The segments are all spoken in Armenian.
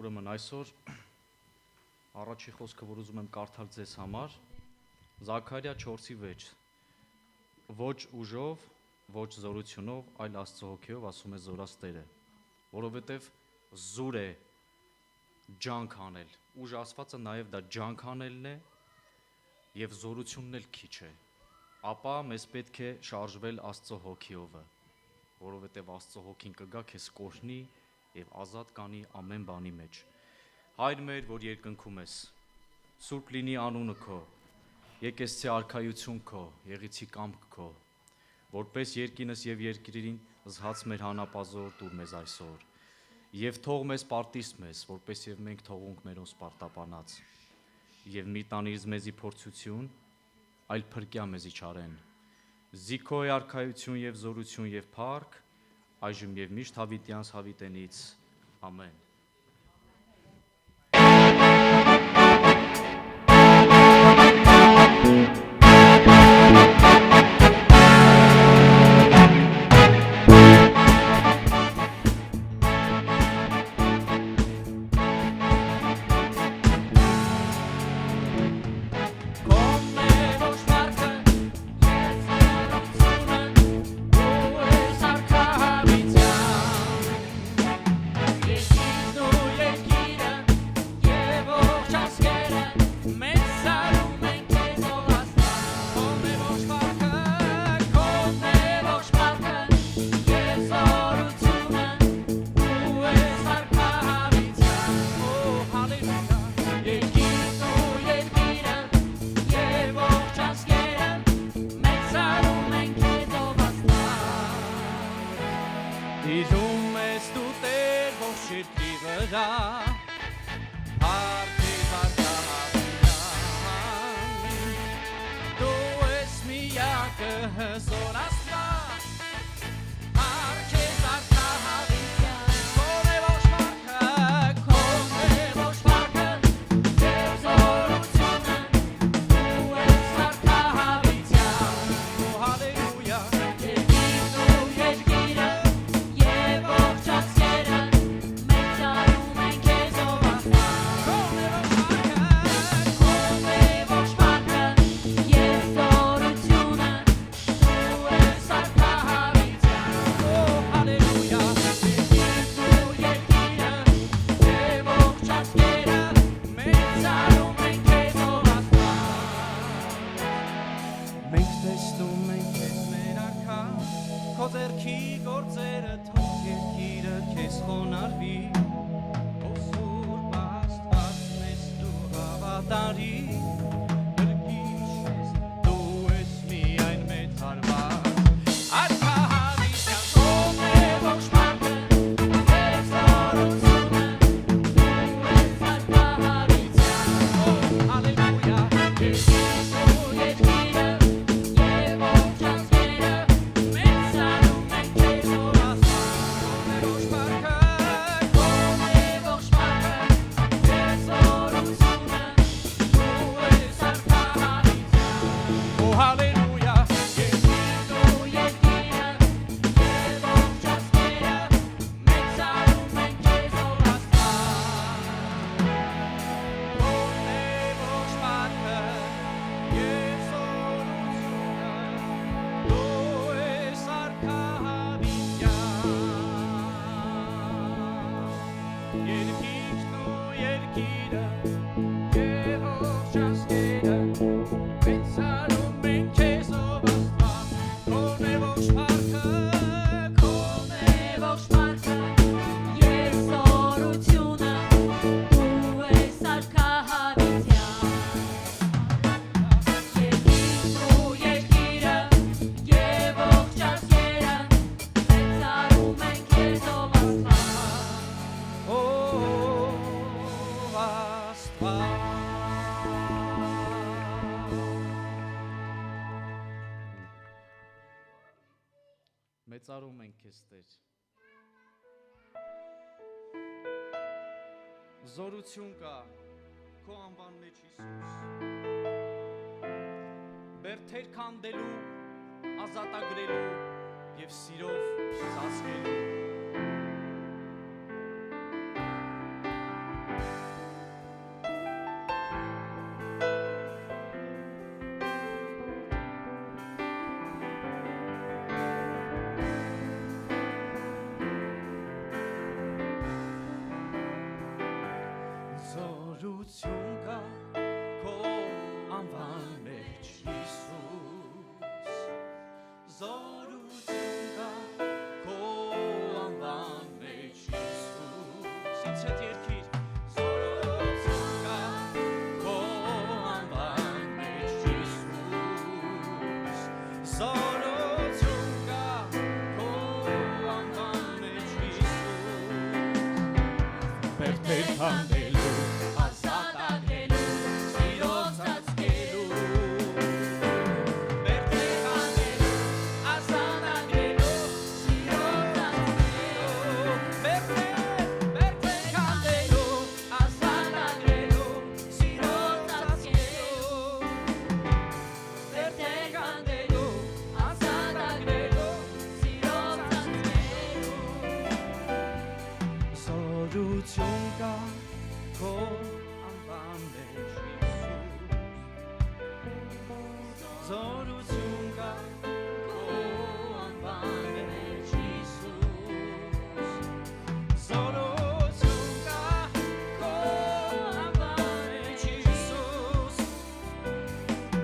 Ուրեմն այսօր առաջի խոսքը, որ ուզում եմ կարդալ ձեզ համար, Զաքարիա 4:6 Ոչ ուժով, ոչ զորությունով, այլ Աստծո հոգիով, ասում է զորած Տերը, որովհետև զուր է ջանք անել, ուժ ասվածը նաև դա ջանք անելն է և զորությունն էլ քիչ է, ապա մեզ պետք է շարժվել Աստծո հոգիովը, որովհետև Աստծո հոգին կգա քեզ կօրհնի և ազատ կանի ամեն բանի մեջ։ Հայր մեր, որ երկնքում ես, սուրբ լինի անունը քո, եկեսցի արքայություն քո, եղիցի կամք քո, որպես երկինս և երկրին զհաց մեր հանապազոր տուր մեզ այսօր, և թող մեզ պարտիս մեզ, որպես և մենք թողունք մերոնց պարտապանած, և մի տանիր մեզի փորձություն, այլ փրկյա մեզի չարեն, զիքո է արքայություն և զորություն և փառք, այժմ և միշտ հավիտյանս հավիտենից, ամեն։ Մեծարում ենք քեզ Տեր։ Զորություն կա քո անվան մեջ Հիսուս։ Բերդեր քանդելու, ազատագրելու եւ սիրով ծածկելու։ Զորություն կա քո անվան մեջ Հիսուս Զորություն կա քո անվան մեջ Հիսուս Ինձ հետ երկիր Զորություն կա քո անվան մեջ Հիսուս Զորություն կա քո անվան մեջ Հիսուս Բերտեր քանդելու ազատ ագրելու սիրով ծածկելու Բերտեր քանդելու ազատ ագրելու սիրով ծածկելու Բերտեր քանդելու ազատ ագրելու սիրով ծածկելու Բերտեր քանդելու ազատ ագրելու սիրով ծածկելու Զորություն կա քո անվան մեջ Հիսուս Զորություն կա քո անվան մեջ Հիսուս Զորություն կա քո անվան մեջ Հիսուս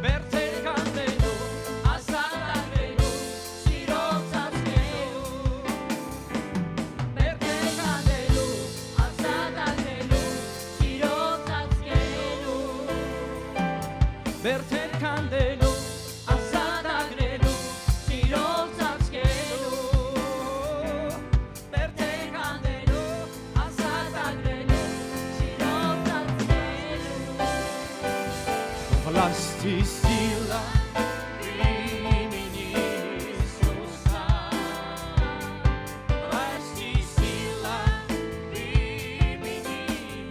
Բերտեր քանդելու ազատ ագրելու սիրով ծածկելու Բերտեր քանդելու ազատ ագրելու սիրով ծածկելու Բերտեր քանդելու ազատ ագրելու սիրով ծածկելու Բերտեր քանդելու ազատ ագրելու սիրով ծածկելու Власти сила имени Иисуса Власти сила имени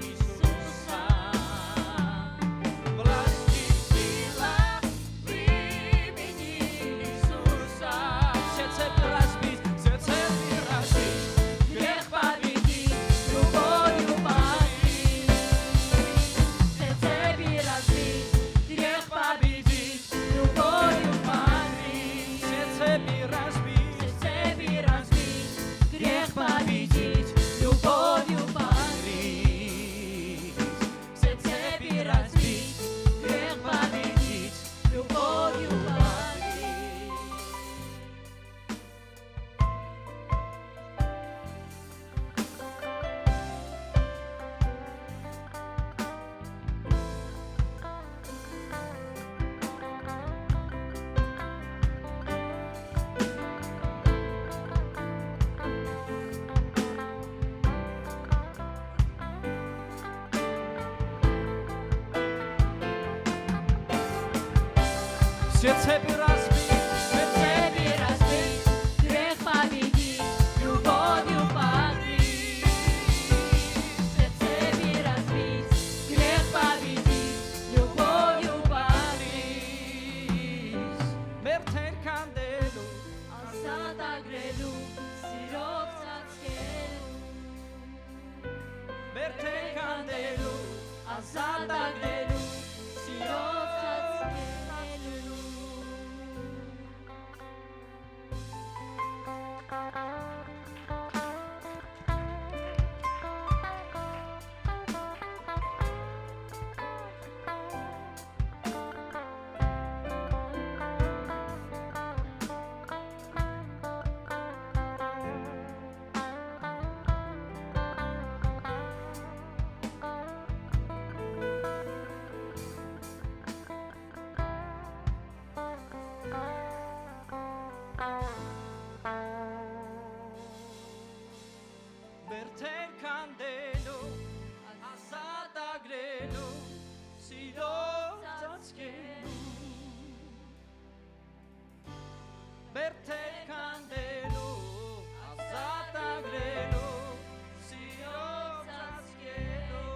Иисуса Власти сила имени Иисуса Все цепи разбить, грех победить, любовью покорить Все цепи разбить, грех победить, любовью покорить Все цепи разбить, грех победить, любовью покорить Все цепи разбить, грех победить, любовью покорить Все цепи разбить, грех победить, любовью покорить Все цепи разбить, грех победить, любовью покорить Բերտեր քանդելու ազատ ագրելու սիրով ծածկելու Բերտեր քանդելու ազատ ագրելու սիրով ծածկելու Բերտեր քանդելու ազատ ագրելու սիրով ծածկելու Բերտեր քանդելու ազատ ագրելու սիրով ծածկելու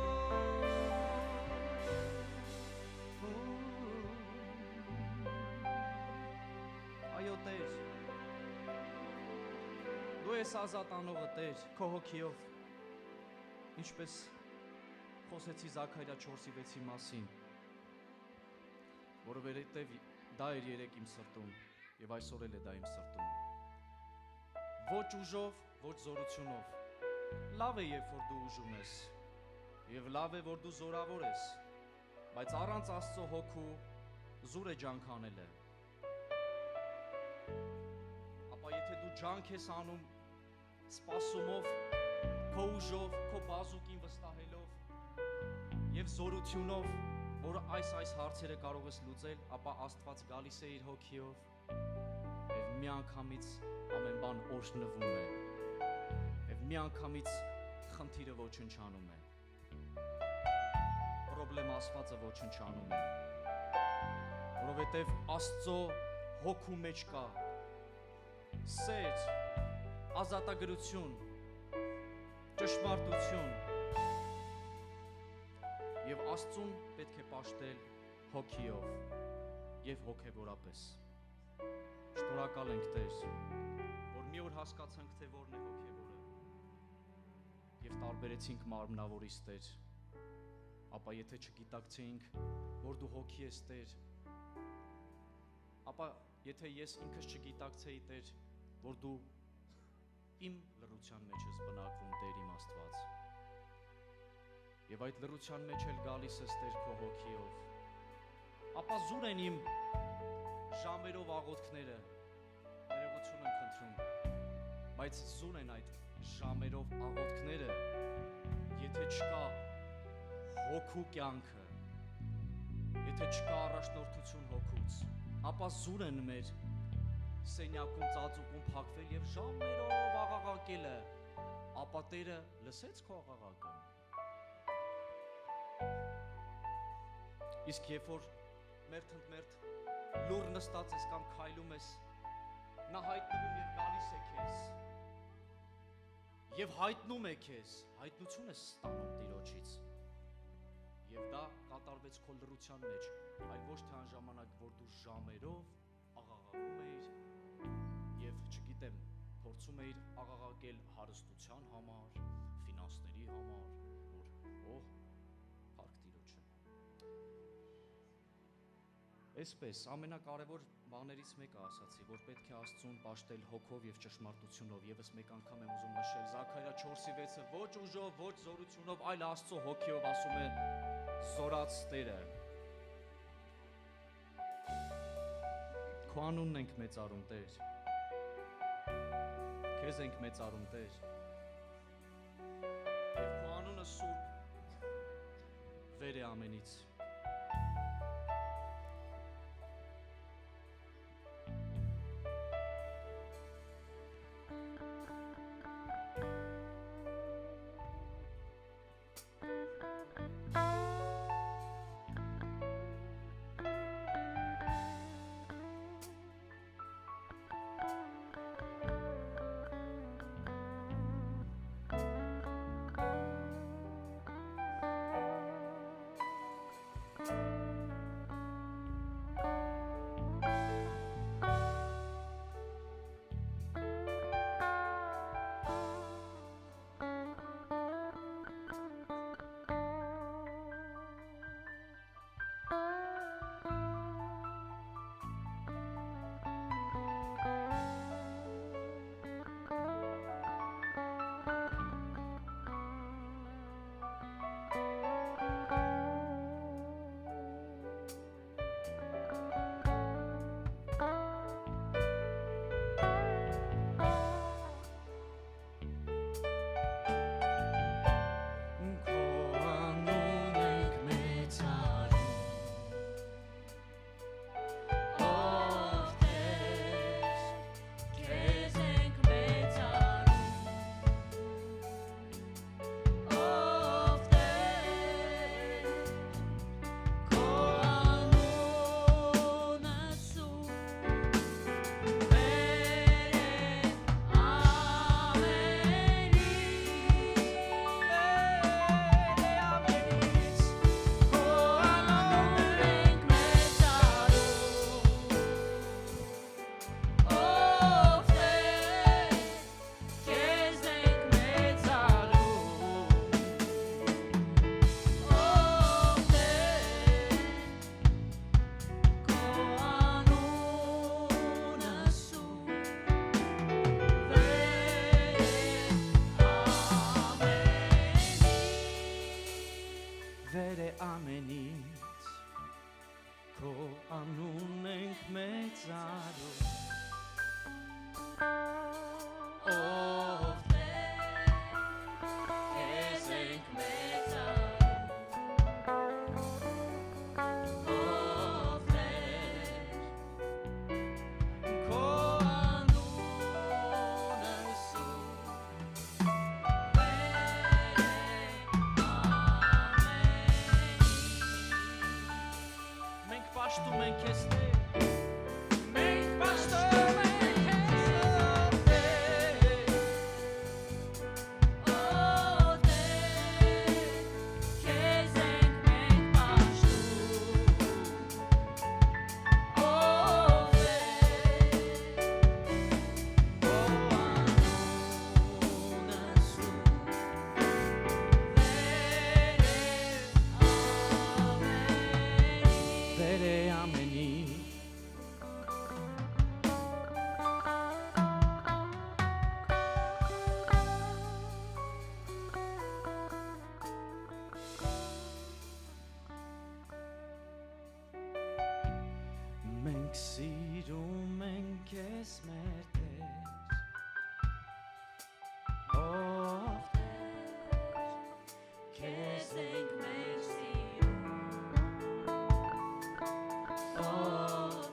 Այո Տեր Դու ես ազատ անողը Տեր քո հոգիով ինչպես խոսեցի Զաքարիա 4:6-ի մասին որովհետև դա էր երեք իմ սրտում եւ այսօր էլ է դա իմ սրտում Ոչ ուժով, ոչ զորությունով Լավ է երբ որ դու ուժում ես Եվ լավ է, որ դու զորավոր ես, բայց առանց Աստծո հոգու զուր է ջանք անելը։ Ապա եթե դու ջանք ես անում սպասումով, քո ուժով, քո բազուկին վստահելով եւ զորությունով, որը այս հարցերը կարող ես լուծել, ապա Աստված գալիս է իր հոգիով եւ միանգամից ամեն բան օրհնվում է եւ միանգամից խնդիրը ոչնչանում է, պրոբլեմ ասվածը ոչնչանում է, որովհետեւ Աստծո հոգու մեջ կա սեր, ազատագրություն, ճշմարտություն եւ Աստծուն պետք է պաշտել հոգիով եւ հոգեվորապես։ Շնորհակալ ենք Տեր, որ մի օր հասկացանք, թե որն է հոգևորը եւ տարբերեցինք մարմնավորից Տեր, ապա եթե չգիտակցեինք, որ դու հոգի ես Տեր, ապա եթե ես ինքս չգիտակցեի Տեր, որ դու իմ լռության մեջ ես բնակվում Տեր իմ Աստված, եւ այդ լռության մեջ էլ գալիս ես Տեր քո հոգիով, ապա զուր են իմ ժամերով աղոթքները, ներողություն եմ խնդրում, բայց զուր են այդ ժամերով աղոթքները, եթե չկա հոգու կյանքը, եթե չկա առաջնորդություն հոգուց, ապա զուր են մեր սենյակում ծածուկում փակվել եւ ժամերով աղաղակելը, ապա Տերը լսեց քո աղաղակը։ Իսկ երբ որ մերթ լուր նստած ես կամ քայլում ես, նա հայտնվում եւ գալիս է քեզ եւ հայտնում է քեզ, հայտնություն ես ստանում Տիրոջից, եւ դա կատարվեց քո լռության մեջ, այլ ոչ թե այն ժամանակ, որ դու ժամերով աղաղակում էիր եւ չգիտեմ, փորձում էիր աղաղակել հարստության համար, ֆինանսների համար, որ փառք Տիրոջը։ Այսպես ամենակարևոր բաներից մեկը ասացի, որ պետք է Աստծուն պաշտել հոգով եւ ճշմարտությունով, եւս մեկ անգամ եմ ուզում նշել Զաքարիա 4:6-ը, ոչ ուժով, ոչ զորությունով, այլ Աստծո հոգիով, ասում է զորած Տերը։ Քո անունն ենք մեծարում Տեր, քեզ ենք մեծարում Տեր, եւ քո անունը սուրբ վեր է ամենից։ ես մեր Տեր, ով Տեր, քեզ ենք մենք սիրում, ով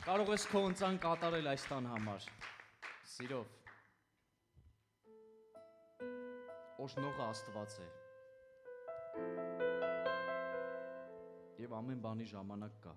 Կարող ես քո ընծան կատարել այս տան համար, սիրով, օշնողը Աստված է, և ամեն բանի ժամանակ կա,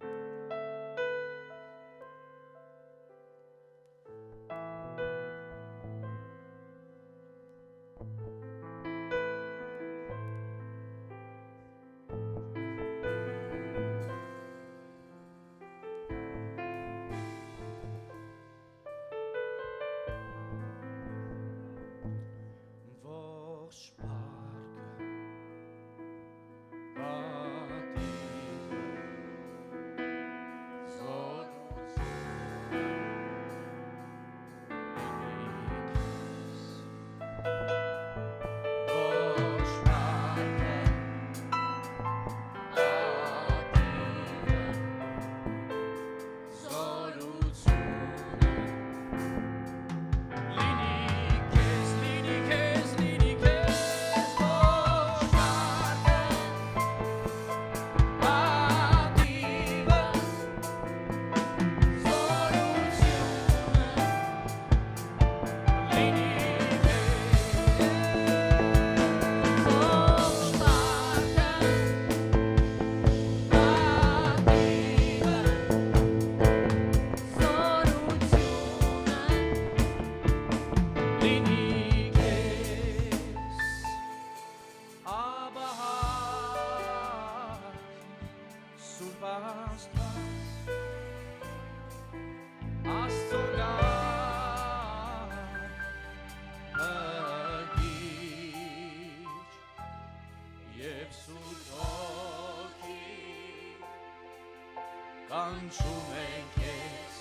կանչում ենք ես,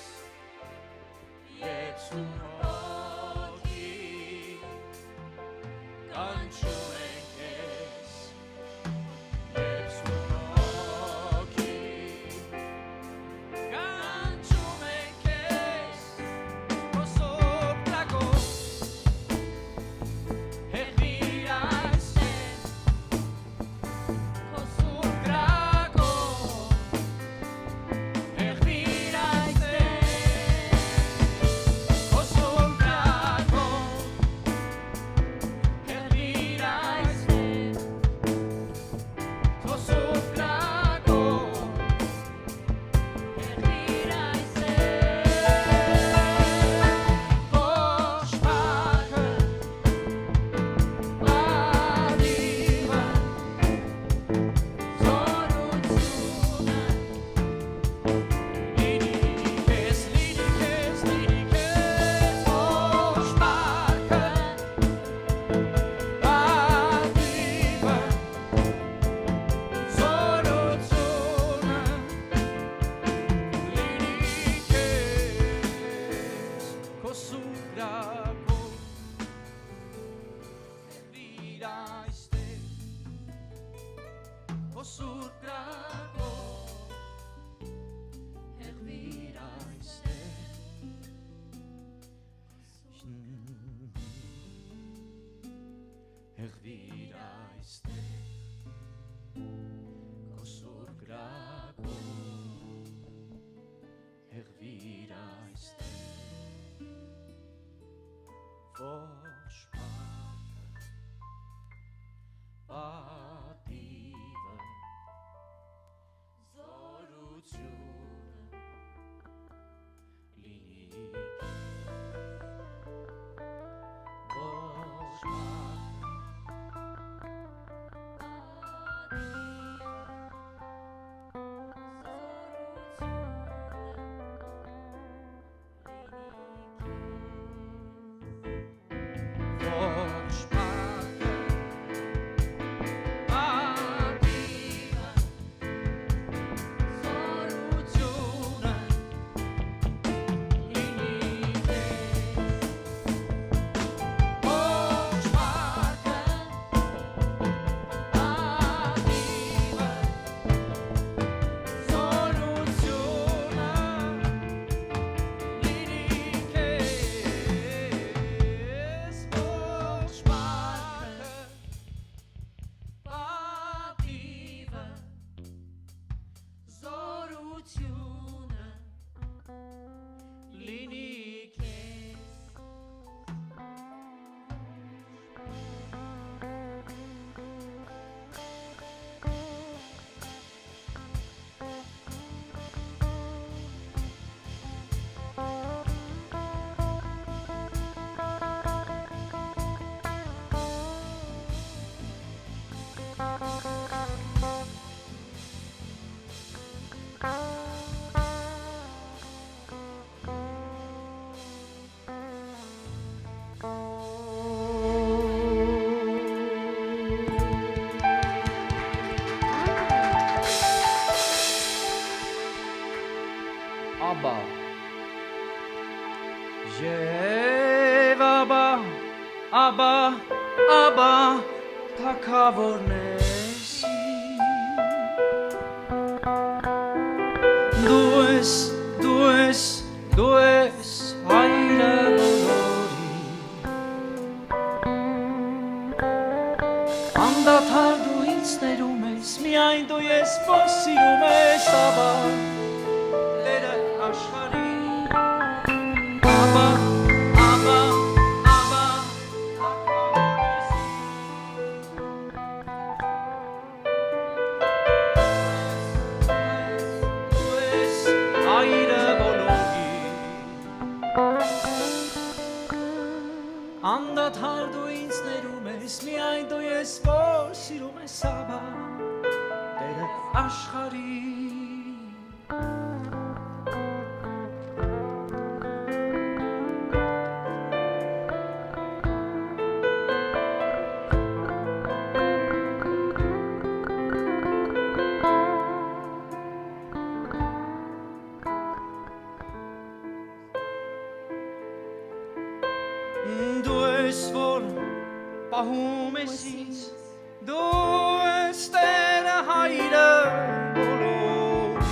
և սուրբ հոգի, կանչում ենք ես, և սուրբ հոգի, կանչում ենք ես, քո սուրբ տակով, հեղվիր այստեղ, քո սուրբ տակով, Mira հեղվիր այստեղ քո սուրբ գրակում հեղվիր այստեղ ողջ պատիվը զորությունը լինի ողջ Աբա Եվ աբա թակավորն եսի Դու ես հայրը բոլորի Անդադար դու ինձ ներում ես միայն դու ես որ սիրում ես աբա Տերը աշխարհի աբա Անդադար դու ինձ ներում ես միայն դու ես որ սիրում ես աբա Տերը աշխարհի Դու ես որ պահում ես ինձ Դու ես Տերը հայրը բոլորի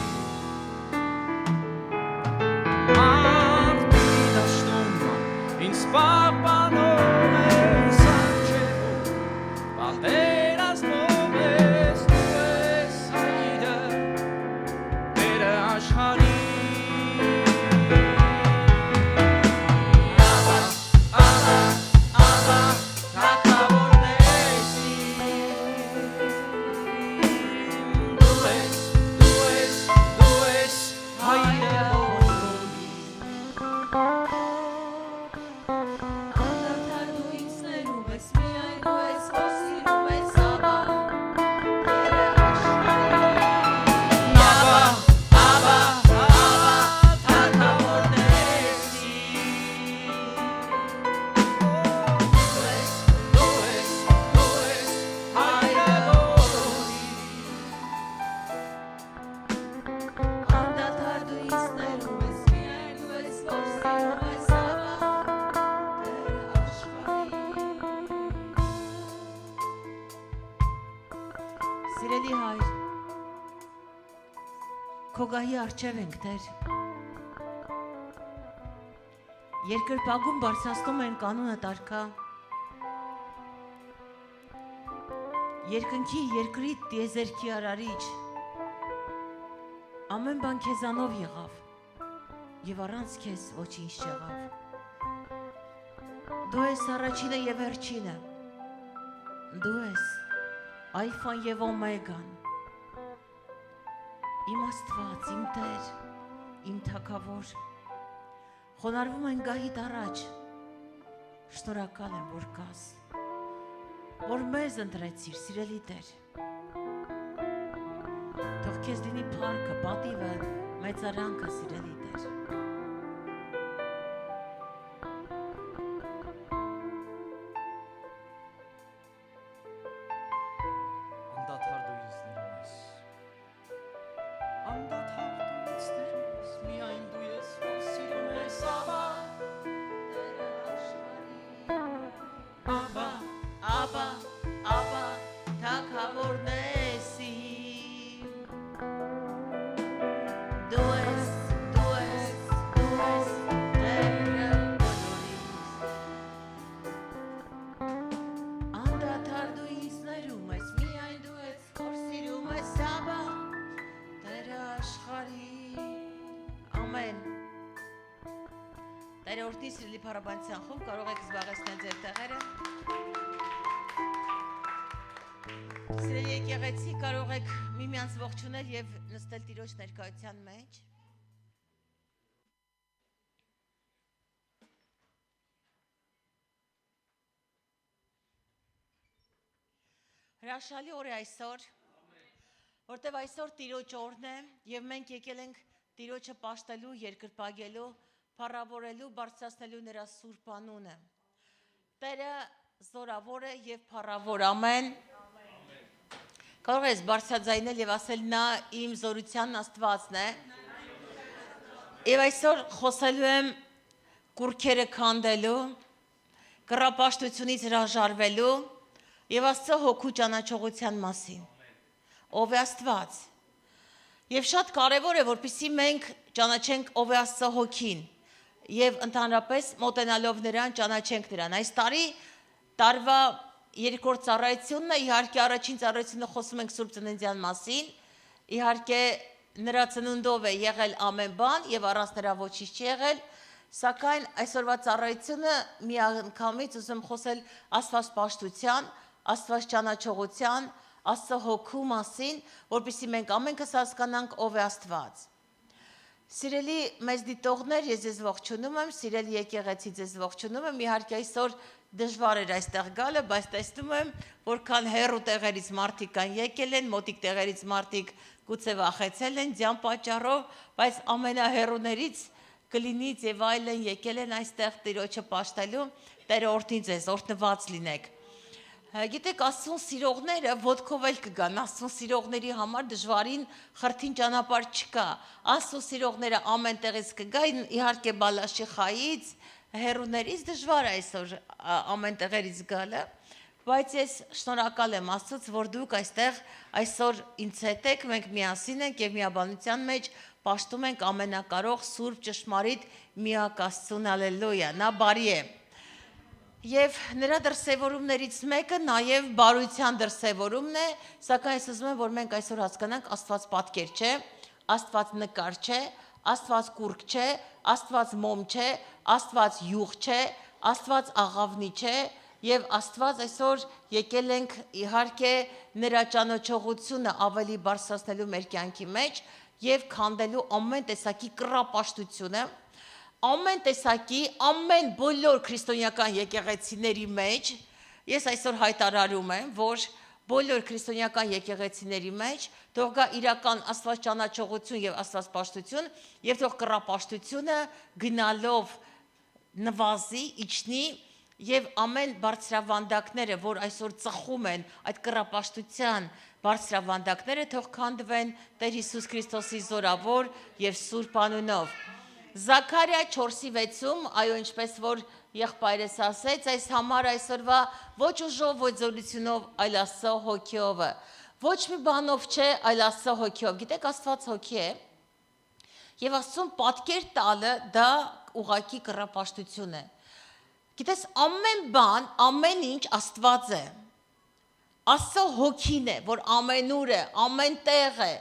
Մարդի դաշտում ինձ պահպանում ես արջևում Պատերազմում ես դու ես հայրը Տերը աշխարհի Սիրելի հայր, քո գահի առջև ենք Տեր, երկրպագում բարձրացնում ենք անունդ արքա, երկնքի երկրի տիեզերքի արարիչ, ամեն բան քեզանով եղավ, եւ առանց քեզ ոչինչ չեղավ։ Դու ես առաջինը եւ վերջինը, դու ես Ալֆան եւ Օմեգան, իմ Աստված, իմ Տեր, իմ Թագավոր, խոնարհվում են գահիդ առաջ, շնորհակալ եմ, որ կաս, որ մեզ ընտրեցիր, սիրելի Տեր, թող քեզ լինի փառքը, պատիվը, մեծարանքը, սիրելի Տեր։ Անդադար դու ինձ ներում ես, անդադար դու ինձ ներում ես, միայն դու ես, որ սիրում ես, Աբա, Աբա, Աբա, Թագավորն ես իմ, դու ես, դու ես, դու ես, Տերը բոլորիս, անդադար դու ինձ ներում ես, միայն դու ես, որ սիրում ես, Աբա, Տերը աշխարհի, ամեն։ Տերը օրհնի սիրելի փառաբանության խումբ, կարող եք զբաղեցնել ձեր տեղերը։ Սիրելի եկեղեցի, կարող եք միմյանց ողջունել եւ նստել Տիրոջ ներկայության մեջ։ Հրաշալի օր է այսօր, որտեւ այսօր Տիրոջ օրն է եւ մենք եկել ենք Տիրոջը պաշտելու, երկրպագելու, փառավորելու, բարձրացնելու նրա սուրբ անունը։ Տերը զորավոր է եւ փառավոր, ամեն։ Կարող ես բարձրաձայնել եւ ասել նա իմ զորության Աստվածն է։ Եվ այսօր խոսելու եմ կուրքերը քանդելու, կռապաշտությունից հրաժարվելու եւ Աստծո հոգու ճանաչողության մասին։ Ով է Աստված։ Եվ շատ կարևոր է, որպեսզի մենք ճանաչենք ով է Աստծո հոգին եւ ընդհանրապես մոտենալով նրան ճանաչենք նրան։ Այս տարվա երկրորդ ծառայությունն է, իհարկե առաջին ծառայությունը խոսում ենք Սուրբ Ծննդյան մասին, իհարկե նրա ծնունդով է եղել ամեն բան եւ առանց նրա ոչինչ չի եղել, սակայն այսօրվա ծառայությունը միանգամից ուզում խոսել Աստված պաշտության, Աստված ճանաչողության, Աստծո հոգու մասին, որպեսզի մենք ամենքս հասկանանք ով է Աստված։ Սիրելի մեծ դիտողներ, ես ձեզ ողջունում եմ, սիրելի եկեղեցի ձեզ ողջունում եմ, իհարկե այսօր դժվար էր այստեղ գալը, բայց տեսնում եմ, որքան հեռու տեղերից մարդիկ կան եկել են, մոտիկ տեղերից մարդիկ գուցե վախեցել են ձյան պատճառով, բայց ամենահեռուներից կլինից եւ այլն եկել են այստեղ Տիրոջը պաշտելու, Տերը օրհնի ձեզ, օրհնված լինեք։ Գիտեք, Աստծուն սիրողները ոտքով էլ կգան, Աստծուն սիրողների համար դժվարին խրթին ճանապարհ չկա։ Աստծուն սիրողները ամեն տեղից կգային, իհարկե Բալաշիխայից, հեռուներից դժվար է այսօր ամեն տեղերից գալը, բայց ես շնորհակալ եմ Աստծուց, որ դուք այստեղ այսօր ինձ հետ եք, մենք միասին ենք եւ միաբանության մեջ պաշտում ենք ամենակարող Սուրբ Ճշմարիտ միակ Աստծուն, հալելույա, նա բարի է։ Եվ նրա դրսևորումներից մեկը նաև բարության դրսևորումն է, սակայն ես ուզում եմ, որ մենք այսօր հասկանանք Աստված պատկեր չէ, Աստված նկար չէ, Աստված կուրք չէ, Աստված մոմ չէ, Աստված յուղ չէ, Աստված աղավնի չէ, եւ Աստված այսօր եկել ենք իհարկե նրա ճանաչողությունը ավելի բարձրացնելու մեր կյանքի մեջ եւ քանդելու ամեն տեսակի կռապաշտությունը, ամեն տեսակի, ամեն բոլոր քրիստոնեական եկեղեցիների մեջ, ես այսօր հայտարարում եմ, որ բոլոր քրիստոնեական եկեղեցիների մեջ թող գա իրական Աստված ճանաչողություն եւ Աստված պաշտություն եւ թող կռապաշտությունը գնալով նվազի, իջնի եւ ամեն բարձրավանդակները, որ այսօր ծխում են այդ կռապաշտության բարձրավանդակները, թող քանդվեն Տեր Հիսուս Քրիստոսի զորավոր եւ սուրբ անունով։ Զաքարիա 4:6, այո, ինչպես որ եղբայրս ասեց, այս համար այսօրվա ոչ ուժով, ոչ զորությունով, այլ Աստծո հոգիով։ Ոչ մի բանով չէ, այլ Աստծո հոգիով։ Գիտեք, Աստված հոգի է։ Եվ Աստծուն պատկեր տալը դա ուղղակի կռապաշտություն է։ Գիտես, ամեն բան, ամեն ինչ Աստված է։ Աստծո հոգին է, որ ամենուր է, ամենտեղ է,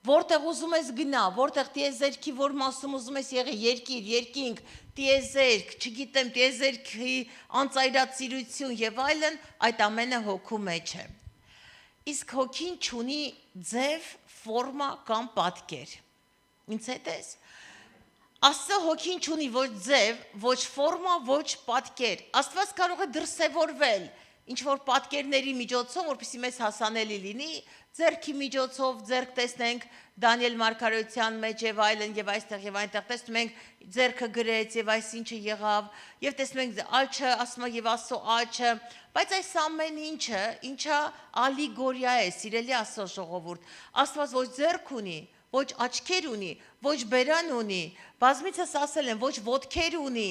որտեղ ուզում ես գնա, որտեղ տիեզերքի որ մասում ուզում ես եղի, երկիր, երկինք, տիեզերք, չգիտեմ, տիեզերքի անծայրածիրություն եւ այլն, այդ ամենը հոգու մեջ է։ Իսկ հոգին չունի ձև, ֆորմա կամ պատկեր։ Ինձ հետ ես։ Աստծո հոգին չունի ոչ ձև, ոչ ֆորմա, ոչ պատկեր։ Աստված կարող է դրսևորվել ինչ որ պատկերների միջոցով, որպեսզի մեզ հասանելի լինի, ձեռքի միջոցով, ձեռք տեսնենք Դանիել Մարգարոյության մեջ եւ այլն եւ այստեղ եւ այնտեղ տեսնում ենք ձեռքը գրեց եւ այսինչը եղավ եւ տեսնում ենք ալչը, ասում եւ Աստծո ալչը, բայց այս ամեն ինչը ալիգորիա է, սիրելի Աստծո ժողովուրդ։ Աստված ոչ ձեռք ունի, ոչ աչքեր ունի, ոչ բերան ունի, բազմիցս ասել են, ոչ ոտքեր ունի,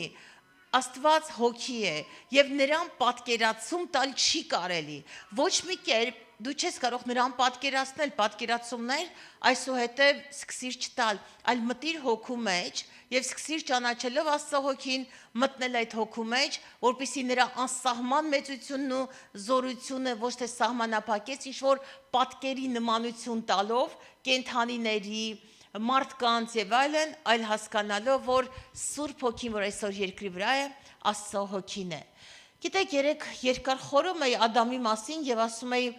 Աստված հոգի է եւ նրան պատկերացում տալ չի կարելի։ Ոչ մի կերպ դու չես կարող նրան պատկերացնել, պատկերացումներ այսուհետև սկսիր չտալ, այլ մտիր հոգու մեջ եւ սկսիր ճանաչելով Աստծո հոգին մտնել այդ հոգու մեջ, որպեսզի նրա անսահման մեծությունն ու զորությունը ոչ թե սահմանափակեց ինչ որ պատկերի նմանություն տալով կենթանիների մարդկանց եւ այլն, այլ հասկանալով, որ Սուրբ Հոգին, որ այսօր երկրի վրա է, Աստծո հոգին է։ Գիտեք, երեք երկար խորում էի Ադամի մասին եւ ասում էի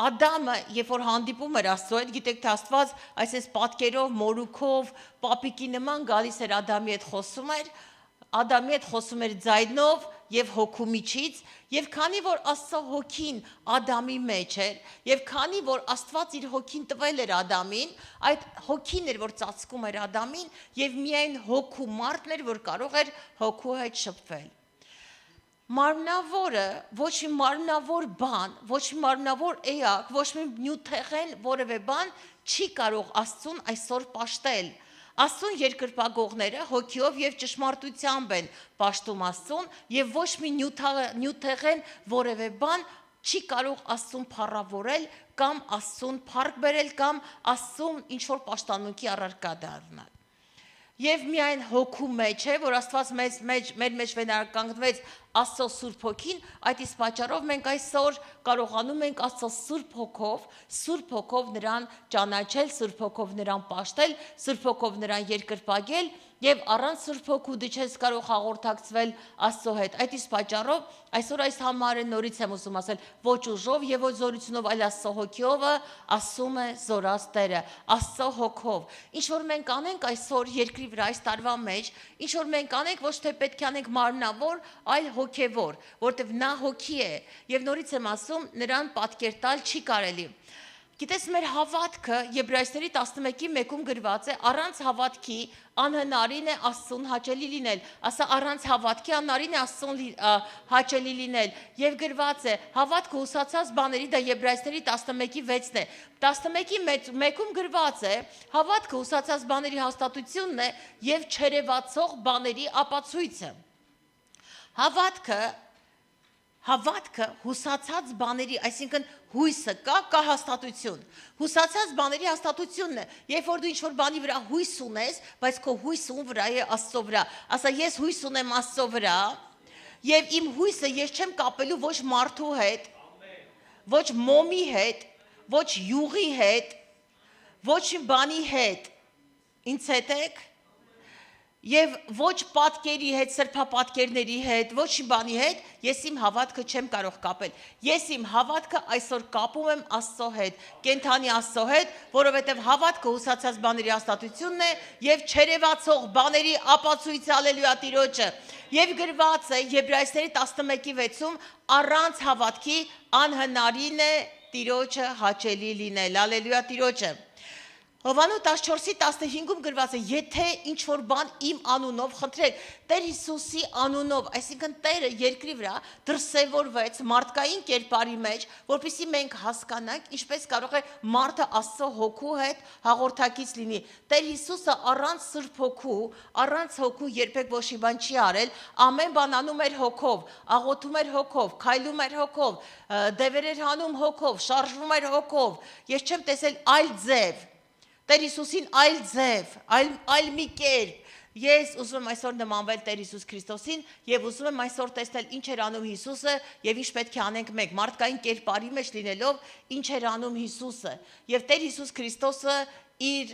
Ադամը, երբ որ հանդիպում էր Աստծո հետ, գիտեք թե Աստված այսպես պատկերով, մորուքով, պապիկի նման գալիս էր Ադամի հետ խոսում էր ձայնով եւ հոգու միջից, եւ քանի որ Աստծո հոգին Ադամի մեջ էր, եւ քանի որ Աստված իր հոգին տվել էր Ադամին, այդ հոգին էր, որ ծածկում էր Ադամին, եւ միայն հոգու մարդն էր, որ կարող էր հոգու հետ շփվել։ Մարմնավորը ոչ մի մարմնավոր բան, ոչ մի մարմնավոր էակ, ոչ մի նյութեղեն որևէ բան չի կարող Աստծուն այսօր պաշտել։ Աստծուն երկրպագողները հոգիով եւ ճշմարտությամբ են պաշտում Աստծուն եւ ոչ մի նյութեղեն որևէ բան չի կարող Աստծուն փառավորել կամ Աստծուն փառք բերել կամ Աստծուն ինչ որ պաշտամունքի առարկա դառնալ։ Եվ միայն հոգու մեջ է, որ Աստված մեր մեջ վերականգնվեց Աստծո Սուրբ Հոգին, այդ իսկ պատճառով մենք այսօր կարողանում ենք Աստծո Սուրբ Հոգով նրան ճանաչել, Սուրբ Հոգով նրան պաշտել, Սուրբ Հոգով նրան երկրպագել եւ առանց Սուրբ Հոգու դու չես կարող հաղորդակցվել Աստծո հետ։ Այդ իսկ պատճառով այսօր այս համարը նորից եմ ուզում ասել, ոչ ուժով եւ ոչ զորությունով, այլ Աստծո Հոգիով, ասում է Զորաց Տերը, Աստծո Հոգով։ Ինչ որ մենք անենք այսօր երկրի վրա այս տարվա մեջ, ինչ որ մենք անենք, ոչ թե պետք է անենք մարմնավոր, այլ հոգևոր, որտեվ նա հոգի է եւ նորից եմ ասում, նրան պատկեր տալ չի կարելի։ Գիտես, մեր հավատքը Եբրայեցիների 11:1-ում գրված է, առանց հավատքի անհնարին է Աստծուն հաճելի լինել։ Ասա առանց հավատքի անհնարին է Աստծուն հաճելի լինել։ Եվ գրված է, հավատքը հուսացած բաների, դա Եբրայեցիների 11:6-ն է։ 11:1-ում գրված է, հավատքը հուսացած բաների հաստատությունն է եւ չերևացող բաների ապացույցը։ Հավատքը հուսացած բաների, այսինքն հույսը կա հաստատություն։ Հուսացած բաների հաստատությունն է, երբ որ դու ինչ-որ բանի վրա հույս ունես, բայց քո հույսը ում վրա է Աստծո վրա։ Ասա ես հույս ունեմ Աստծո վրա, եւ իմ հույսը ես չեմ կապելու ոչ մարդու հետ, ոչ մոմի հետ, ոչ յուղի հետ, ոչ մի բանի հետ։ Ինձ հետ եք։ Եվ ոչ պատկերի հետ, սրբապատկերների հետ, ոչ մի բանի հետ, ես իմ հավատքը չեմ կարող կապել։ Ես իմ հավատքը այսօր կապում եմ Աստծո հետ, կենթանի Աստծո հետ, որովհետև հավատքը հուսացած բաների հաստատությունն է եւ չերևացող բաների ապացույցը, հալելույա Տիրոջը։ Եվ գրված է Եբրայեցիների 11:6-ում, առանց հավատքի անհնարին է Տիրոջը հաճելի լինել, հալելույա Տիրոջը։ Հովանու 14:15-ում գրված է, եթե ինչ որ բան իմ անունով խնդրեք, Տեր Հիսուսի անունով, այսինքն Տերը երկրի վրա դրսևորվեց մարդկային կերպարի մեջ, որպեսզի մենք հասկանանք, ինչպես կարող է մարդը Աստծո հոգու հետ հաղորդակից լինի։ Տեր Հիսուսը առանց Սուրբ հոգու երբեք ոչ մի բան չի արել, ամեն բան անում էր հոգով, աղոթում էր հոգով, քայլում էր հոգով, դևեր էր հանում հոգով, շարժվում էր հոգով։ Ես չեմ տեսել այլ ձև Տեր Հիսուսին այլ ձև, այլ մի կերպ, Ես ուզում եմ այսօր նմանվել Տեր Հիսուս Քրիստոսին եւ ուզում եմ այսօր տեսնել ինչ էր անում Հիսուսը եւ ինչ պետք է անենք մենք մարդկային կերպարի մեջ լինելով ինչ էր անում Հիսուսը եւ Տեր Հիսուս Քրիստոսը իր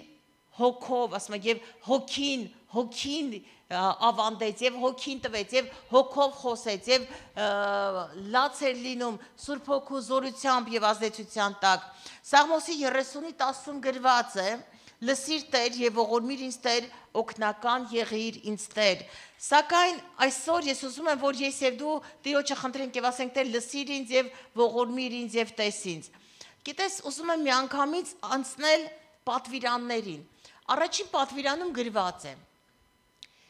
հոգով, ասում եմ, եւ հոգին ավանդեց եւ հոգին տվեց եւ հոգով խոսեց եւ լաց էր լինում Սուրբ Հոգու զորությամբ եւ ազդեցության տակ։ Սաղմոսի 30:10 գրված է. Լսիր Տեր եւ ողորմիր ինձ Տեր, օգնական եղիր ինձ Տեր։ Սակայն այսօր ես ուզում եմ, որ ես եւ դու Տիրոջը խնդրենք եւ ասենք Տեր, լսիր ինձ եւ ողորմիր ինձ եւ տես ինձ։ Գիտես, ուզում եմ միանգամից անցնել պատվիրաններին։ Առաջին պատվիրանում գրված է.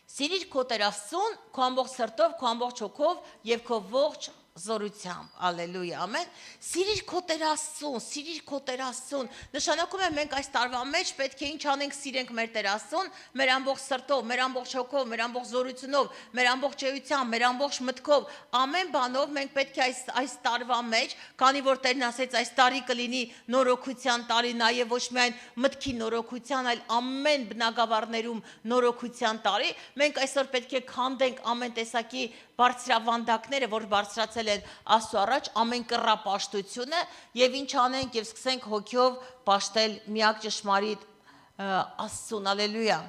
Սիրիր քո Տեր Աստծուն, քո ամբողջ սրտով, քո ամբողջ հոգով եւ քո ողջ զորությամբ, ալելույա, ամեն։ Սիրիր քո Տեր Աստծուն, սիրիր քո Տեր Աստծուն։ Նշանակում է մենք այս տարվա մեջ պետք է ինչ անենք, սիրենք մեր Տեր Աստծուն, մեր ամբողջ սրտով, մեր ամբողջ հոգով, մեր ամբողջ զորությունով, մեր ամբողջ էությամբ, մեր ամբողջ մտքով, ամեն բանով մենք պետք է այս տարվա մեջ, քանի որ Տերն ասեց այս տարի կլինի նորոգության տարի, նաև ոչ միայն մտքի նորոգության, այլ ամեն բնագավառներում նորոգության տարի, մենք այսօր պետք է քանդենք ամեն տեսակի բարձրավանդակները, որ բարձրացել են Աստծո առաջ, ամեն կռապաշտությունը եւ ինչ անենք եւ սկսենք հոգյով պաշտել միակ ճշմարիտ Աստծուն, ալելույա։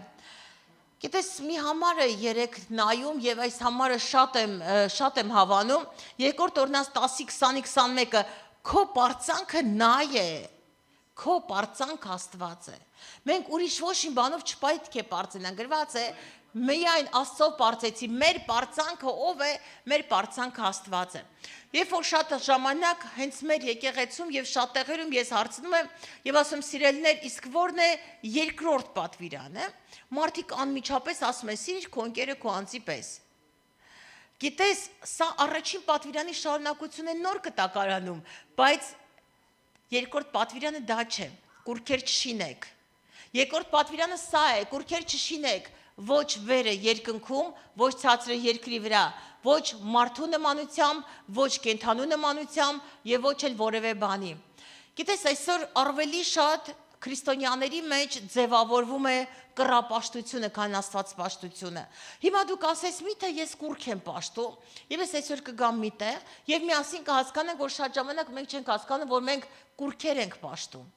Գիտես, մի համարը երեք նայում եւ այս համարը շատ եմ հավանում, երկրորդ օրնաց 10:20-21-ը քո պարծանքը նա է, քո պարծանքը Աստված է։ Մենք ուրիշ ոչ մի բանով չպետք է պարծենան, գրված է միայն Աստծով պարծեցի, մեր պարծանքը ով է, մեր պարծանքը Աստված է։ Երբ որ շատ ժամանակ հենց մեր եկեղեցում եւ շատ տեղերում ես հարցնում եմ եւ ասում սիրելիներ, իսկ ո՞րն է երկրորդ պատվիրանը, մարդիկ անմիջապես ասում են սիրիր քո ընկերը քո անձի պես։ Գիտես, սա առաջին պատվիրանի շարունակություն է նոր կտակարանում, բայց երկրորդ պատվիրանը դա չէ, կուրքեր չշինեք։ Երկրորդ պատվիրանը սա է, կուրքեր չշինեք, ոչ վերը երկնքում, ոչ ցածրը երկրի վրա, ոչ մարդու նմանությամբ, ոչ կենդանու նմանությամբ եւ ոչ էլ որևէ բանի։ Գիտես, այսօր ավելի շատ քրիստոնյաների մեջ ձևավորվում է կռապաշտությունը, քան աստվածպաշտությունը։ Հիմա դուք ասես, միթե ես կուրք եմ պաշտում, եւ ես այսօր կգամ միտեղ եւ միասին կհասկանանք, որ շատ ժամանակ մենք չենք հասկանում, որ մենք կուրքեր ենք պաշտում։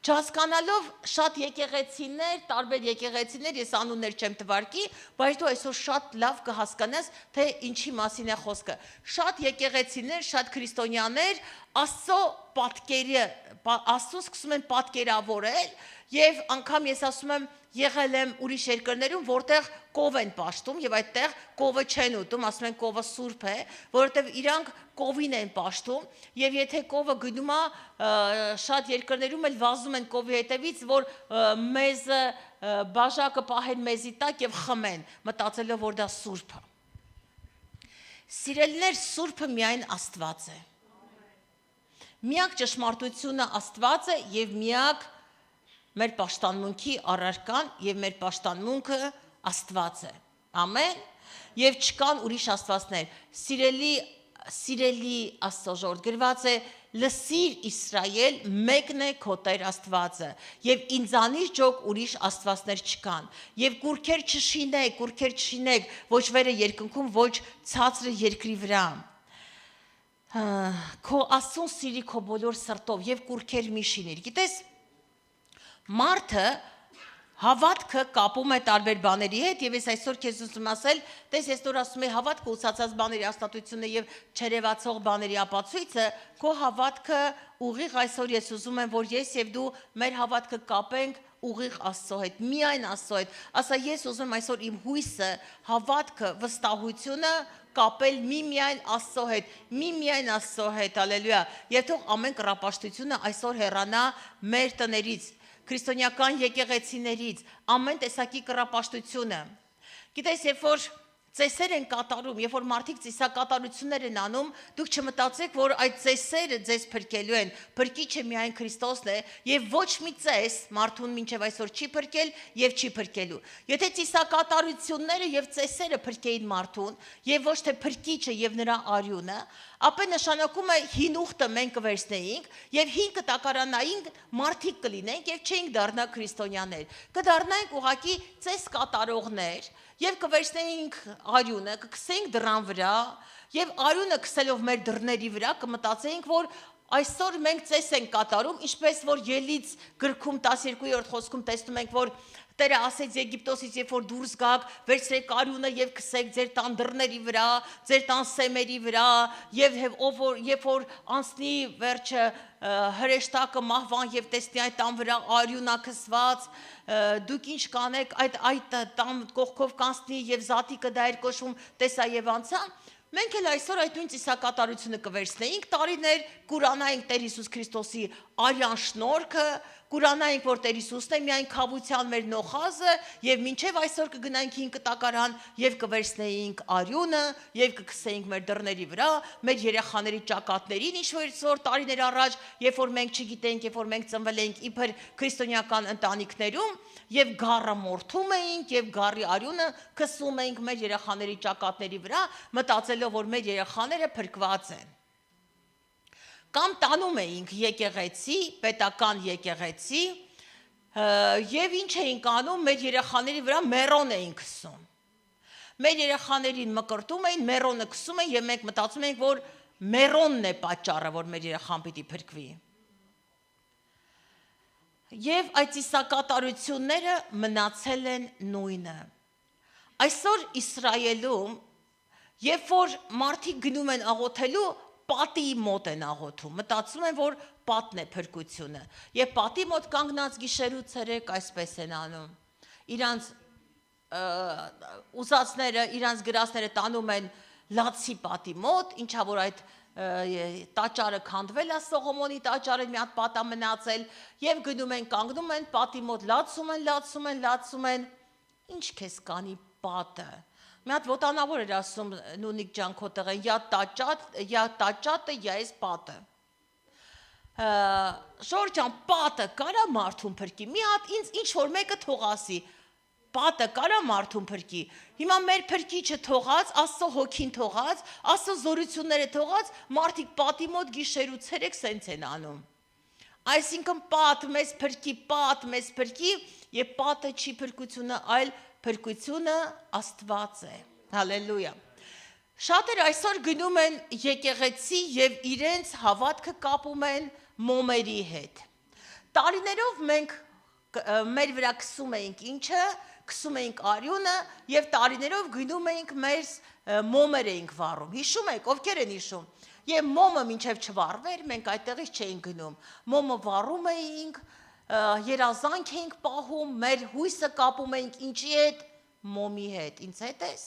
Չհասկանալով շատ եկեղեցիներ, տարբեր եկեղեցիներ, ես անուններ չեմ թվարկի, բայց դու այսօր շատ լավ կհասկանաս, թե ինչի մասին է խոսքը։ Շատ եկեղեցիներ, շատ քրիստոնյաներ Աստծո պատկերը, Աստծուն սկսում են պատկերավորել եւ անգամ ես ասում եմ եղել եմ ուրիշ երկրներում, որտեղ կով են պաշտում եւ այդտեղ կովը չեն ուտում, ասում են կովը սուրբ է, որովհետեւ իրանք կովին են պաշտում եւ եթե կովը գնում է շատ երկրներում էլ վազում են կովի հետևից, որ մեզը բաժակը պահեն մեզի տակ եւ խմեն, մտածելով որ դա սուրբ է։ Սիրելիներ, սուրբը միայն Աստված է։ Միակ ճշմարտությունը Աստված է եւ միակ մեր պաշտամունքի առարկան եւ մեր պաշտամունքը Աստված է։ Ամեն։ Եվ չկան ուրիշ աստվածներ։ Սիրելի Աստծո ժողովուրդ, գրված է. լսիր Իսրայել, մեկն է քո Տեր Աստվածը, եւ ինձանից ջոկ ուրիշ աստվածներ չկան։ Եվ կուրքեր չշինեք, ոչ վերը երկնքում, ոչ ցածրը երկրի վրա։ Քո Աստծուն սիրի քո բոլոր սրտով եւ կուրքեր մի շինիր։ Գիտես, մարդը հավատքը կապում է տարբեր բաների հետ եւ ես այսօր քեզ ուզում ասել, տես ես նոր ասում եմ հավատքը ուսացած բաների հաստատությունը եւ չերևացող բաների ապացույցը, քո հավատքը ուղիղ այսօր ես ուզում եմ, որ ես եւ դու մեր հավատքը կապենք ուղիղ Աստծո հետ, միայն Աստծո հետ։ Ասա ես ուզում եմ այսօր իմ հույսը, հավատքը, վստահությունը կապել միմիայն Աստծո հետ, միմիայն Աստծո հետ, ալելույա։ Եվ թող ամեն կռապաշտությունը այսօր հեռանա մեր տներից, քրիստոնեական եկեղեցիներից, ամեն տեսակի կռապաշտությունը։ Գիտես, երբ որ ծեսեր են կատարում, երբ որ մարդիկ ծիսակատարություններ են անում, դուք չմտածեք, որ այդ ծեսերը ձեզ փրկելու են, փրկիչը միայն Քրիստոսն է, եւ ոչ մի ծես մարդուն մինչեւ այսօր չի փրկել եւ չի փրկելու։ Եթե ծիսակատարությունները եւ ծեսերը փրկեին մարդուն, եւ ոչ թե փրկիչը եւ նրա արյունը, ապա նշանակում է հին ուխտը մենք կվերցնեինք եւ հին կտակարանային մարդիկ կլինենք եւ չէինք դառնա քրիստոնյաներ։ Կդառնայինք ուղակի ծես կատարողներ եւ կվերցնեինք արյունը, կքսեինք դռան վրա եւ արյունը քսելով մեր դռների վրա կմտածեինք, որ այսօր մենք ծես ենք կատարում, ինչպես որ Ելից գրքում 12-րդ խոսքում տեսնում ենք, որ Տերը ասեց Եգիպտոսից, երբ որ դուրս գաք, վերցրեք արյունը եւ քսեք ձեր տան դռների վրա, ձեր տան սեմերի վրա, եւ երբ որ անցնի վերջը հրեշտակը մահվան եւ տեսնի այդ տան վրա արյունա քսված, դուք ինչ կանեք, այդ տան կողքով կանցնի եւ զատիկը դա էր կոչվում, տեսա եւ անցա։ Մենք էլ այսօր այդ նույն ծիսակատարությունը կվերցնեինք, տարիներ կուրանայինք Տեր Հիսուս Քրիստոսի արյան շնորհքը, կուրանայինք, որ Տեր Հիսուսն է միայն քավության մեր նոխազը եւ մինչեւ այսօր կգնայինք հին կտակարան եւ կվերցնեինք արյունը եւ կքսեինք մեր դռների վրա, մեր երեխաների ճակատներին, ինչ որ տարիներ առաջ, երբ որ մենք չգիտենք, երբ որ մենք ծնվել էինք իբր քրիստոնեական ընտանիքներում եւ գառը մորթում էինք եւ գառի արյունը քսում էինք մեր երեխաների ճակատների վրա, մտածելով, որ մեր երեխաները փրկված են։ Կամ տանում էինք եկեղեցի, պետական եկեղեցի, եւ ինչ էինք անում, մեր երեխաների վրա մերոն էինք քսում։ Մեր երեխաներին մկրտում էին, մերոնը քսում էին եւ մենք մտածում էինք, որ մերոնն է պատճառը, որ մեր երեխան պիտի փրկվի։ Եվ այդ իսակատարությունները մնացել են նույնը։ Այսօր Իսրայելում, երբ որ մարդիկ գնում են աղոթելու, պատի մոտ են աղոթում, մտածում են, որ պատն է փրկությունը, եւ պատի մոտ կանգնած գիշեր ու ցերեկ այսպես են անում։ Իրանց ուզածները, իրանց գրածները տանում են լացի պատի մոտ, ինչա որ այդ տաճարը քանդվել է, Սողոմոնի տաճարը մի հատ պատ է մնացել, եւ գնում են, կանգնում են, պատի մոտ լացում են, ինչ քեզ կանի պատը։ Մի հատ ոտանավոր էր ասում Նունիկ ջան քո տղեն, я տաճատը, я ես պատը։ Շոր ջան, պատը կարա մարդուն փրկի։ Մի հատ ինձ ինչ որ մեկը թող ասի, պատը կարա մարդուն փրկի։ Հիմա մեր փրկիչը թողած, Աստծո հոգին թողած, Աստծո զորությունները թողած, մարդիկ պատի մոտ գիշեր ու ցերեկ սենց են անում։ Այսինքն պատ մեզ փրկի, եւ պատը չի փրկությունը, այլ փրկությունը Աստված է։ Հալելույա։ Շատերը այսօր գնում են եկեղեցի եւ իրենց հավատքը կապում են մոմերի հետ։ Տարիներով մենք մեր վրա քսում էինք ինչը, քսում էինք արյունը եւ տարիներով գնում էինք մեր մոմեր էինք վառում։ Հիշում եք, ովքեր են հիշում։ Եվ մոմը մինչև չվառվեր, մենք այդտեղից չէինք գնում։ Մոմը վառում էինք, երազանք էինք պահում, մեր հույսը կապում էինք ինչի հետ, մոմի հետ, ինձ հետ ես։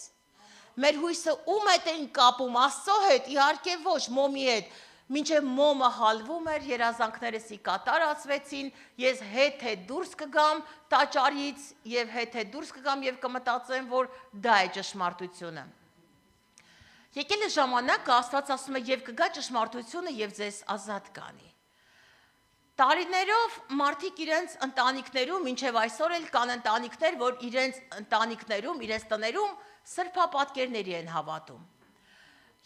Մեր հույսը ում հետ էինք կապում, Աստծո հետ, իհարկե ոչ, մոմի հետ։ Մինչև մոմը հալվում էր, երազանքներս ի կատարածվեցին, ես հետ դուրս կգամ տաճարից եւ հետ դուրս կգամ եւ կմտածեմ, որ դա է ճշմարտությունը։ Եկել է ժամանակը, Աստված ասում է, եւ կգա ճշմարտությունը եւ ձեզ ազատ կանի։ Տարիներով մարդիկ իրենց ընտանիքներում, մինչև այսօր էլ կան ընտանիքներ, որ իրենց ընտանիքներում, իրենց տներում սրբապատկերների են հավատում։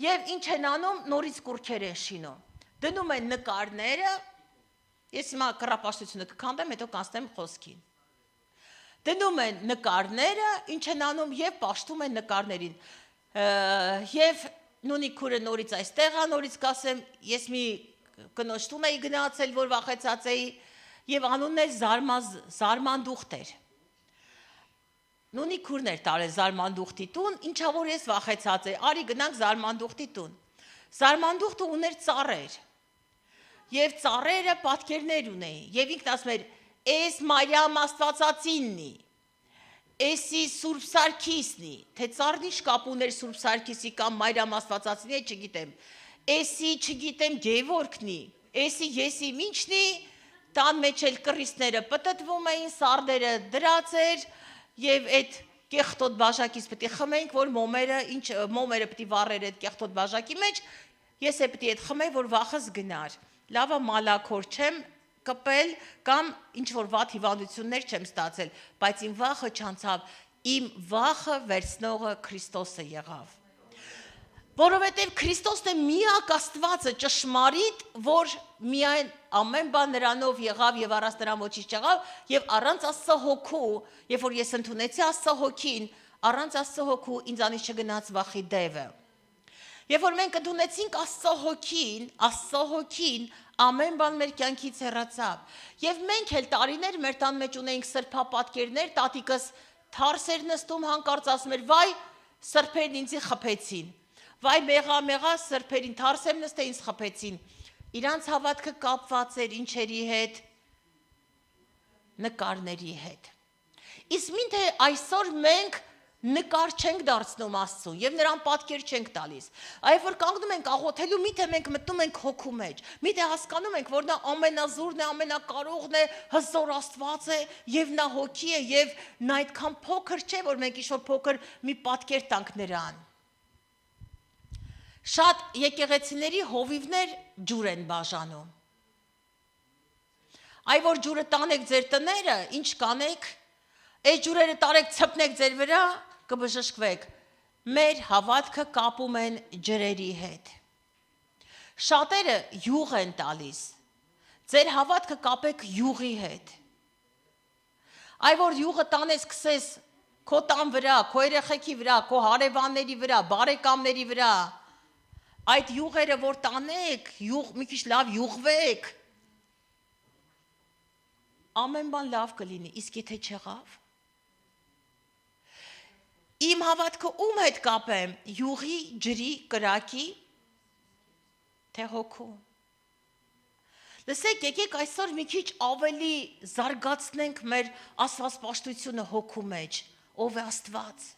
Եվ ինչ են անում, նորից կուրքեր են շինում։ Դնում են նկարները, ես հիմա կռապաշտությունը կքանդեմ, հետո կանցնեմ խոսքին։ Դնում են նկարները, ինչ են անում եւ պաշտում են նկարներին։ Եվ նույնի քուրը նորից այստեղ է, նորից կասեմ, ես մի կնոջտում էի գնացել, որ վախեցած էի, եւ անունն էր Զարմանդուխտ էր։ Նույնի քուրն էր տարել Զարմանդուխտի տուն, ինչա որ ես վախեցած էի, արի գնանք Զարմանդուխտի տուն։ Զարմանդուխտը ուներ ծառեր։ Եվ ծառերը պատկերներ ունեին, եւ ինքն ասում էր, «Էս Մարիամ Աստվածածիննի, էսի Սուրբ Սարգիսնի, թե ծառն ինչ կապ ուներ Սուրբ Սարգիսի կամ Մարիամ Աստվածածինի, չգիտեմ։ Էսի, չգիտեմ, Գևորգնի, էսի եսի ինչնի, տան մեջ էլ կռիստները պտտվում էին, սարդերը դրած էր, եւ այդ կեղտոտ բաժակից պետք է խմենք, որ մոմերը պետք է վառեր այդ կեղտոտ բաժակի մեջ, ես է պետք է այդ խմեի, որ վախս գնար։ Լավը մալաքոր չեմ կպել կամ ինչ որ վատ հիվանդություններ չեմ ստացել, բայց իմ վախը չանցավ, իմ վախը վերցնողը Քրիստոսը եղավ։ Որովհետև Քրիստոսն է միակ Աստվածը ճշմարիտ, որ միայն ամեն բան նրանով եղավ եւ առանց նրան ոչինչ չեղավ եւ առանց Աստծո հոգու, երբ որ ես ընդունեցի Աստծո հոգին, առանց Աստծո հոգու ինձանից չգնաց վախի դևը։ Երբ որ մենք ընդունեցինք Աստծո հոգին, ամեն բան մեր կյանքից հեռացավ։ Եվ մենք էլ տարիներ մեր տան մեջ ունեինք սրբապատկերներ, տատիկս թարս էր նստում հանկարծ ասում էր՝ «Վայ, սրբերն ինձի խփեցին»։ Վայ, մեղա, սրբերին թարս եմ նստել, ինձ խփեցին։ Իրանց հավատքը կապված էր ինչերի հետ, նկարների հետ։ Իսկ մինչե այսօր մենք նկար չենք դարձնում Աստծուն եւ նրան պատկեր չենք տալիս։ Այլ որ կանգնում ենք աղոթելու, միթե մենք մտնում ենք հոգու մեջ։ Միթե հասկանում ենք, որ նա ամենազուրն է, ամենակարողն է, հզոր Աստված է եւ նա հոգի է եւ նա այդքան փոքր չէ, որ մենք ինչ-որ փոքր մի պատկեր տանք նրան։ Շատ եկեղեցիների հովիվներ ջուր են բաժանում։ Այ որ ջուրը տանեք ձեր տները, ինչ կանեք, այդ ջուրերը տարեք ցպնեք ձեր վրա, կբժշկվեք։ Մեր հավատքը կապում են ջրերի հետ։ Շատերը յուղ են տալիս։ Ձեր հավատքը կապեք յուղի հետ։ Այ որ յուղը տանես սկսես քո տան վրա, քո երեխեքի վրա, քո հարևանների վրա, բարեկամների վրա, այդ յուղերը որ տանեք, մի քիչ լավ յուղվեք, ամեն բան լավ կլինի, իսկ եթե չեղավ։ Իմ հավատքը ում հետ կապեմ, յուղի, ջրի, կրակի, թե հոգու։ Լսեք, եկեք այսօր մի քիչ ավելի զարգացնենք մեր աստվածպաշտությունը հոգու մեջ, ով է Աստված։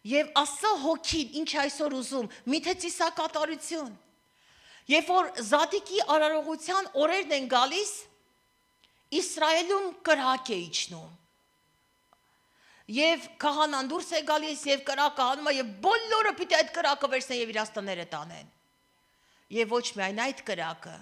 Եվ Աստծո հոգին ինչ այսօր ուզում, միթե ծիսակատարություն։ Երբ որ Զատիկի արարողության օրերն են գալիս, Իսրայելում կրակ է իջնում։ Եվ քահանան դուրս է գալիս եւ կրակը հանում է եւ բոլորը պիտի այդ կրակը վերցնեն եւ իրաց տները տանեն։ Եվ ոչ միայն այդ կրակը,